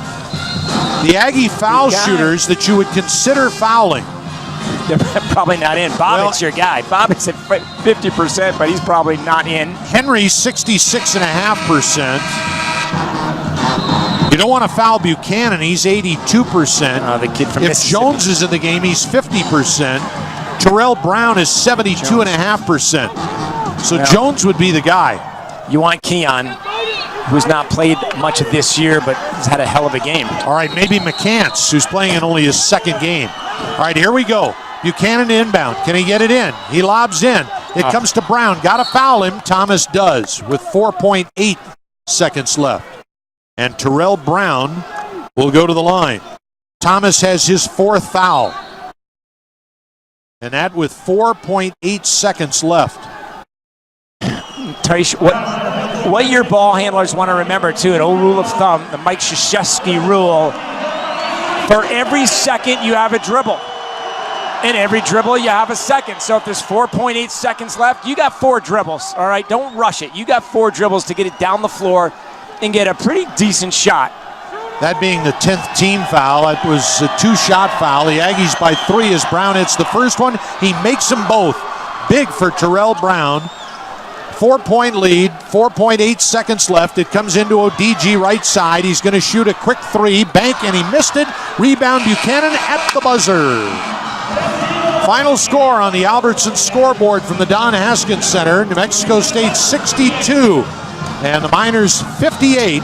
The Aggie foul shooters that you would consider fouling. They're probably not in. Bobbitt's your guy. Bobbitt's at 50%, but he's probably not in. Henry's 66.5%. You don't want to foul Buchanan. He's 82%. The kid from If Mississippi. Jones is in the game, he's 50%. Terrell Brown is 72.5%. So Jones would be the guy. You want Keon, who's not played much of this year, but has had a hell of a game. All right, maybe McCants, who's playing in only his 2nd game. All right, here we go. Buchanan inbound. Can he get it in? He lobs in. It comes to Brown. Got to foul him. Thomas does with 4.8 seconds left. And Terrell Brown will go to the line. Thomas has his 4th foul. And that with 4.8 seconds left. Trish, what your ball handlers want to remember too, an old rule of thumb, the Mike Krzyzewski rule, for every second you have a dribble. In every dribble you have a second. So if there's 4.8 seconds left, you got 4 dribbles, all right? Don't rush it. You got 4 dribbles to get it down the floor and get a pretty decent shot. That being the 10th team foul. It was a 2-shot foul. The Aggies by 3 as Brown hits the first one. He makes them both. Big for Terrell Brown. 4-point lead, 4.8 seconds left. It comes into ODG right side. He's going to shoot a quick 3, bank, and he missed it. Rebound Buchanan at the buzzer. Final score on the Albertson scoreboard from the Don Haskins Center. New Mexico State 62 and the Miners 58.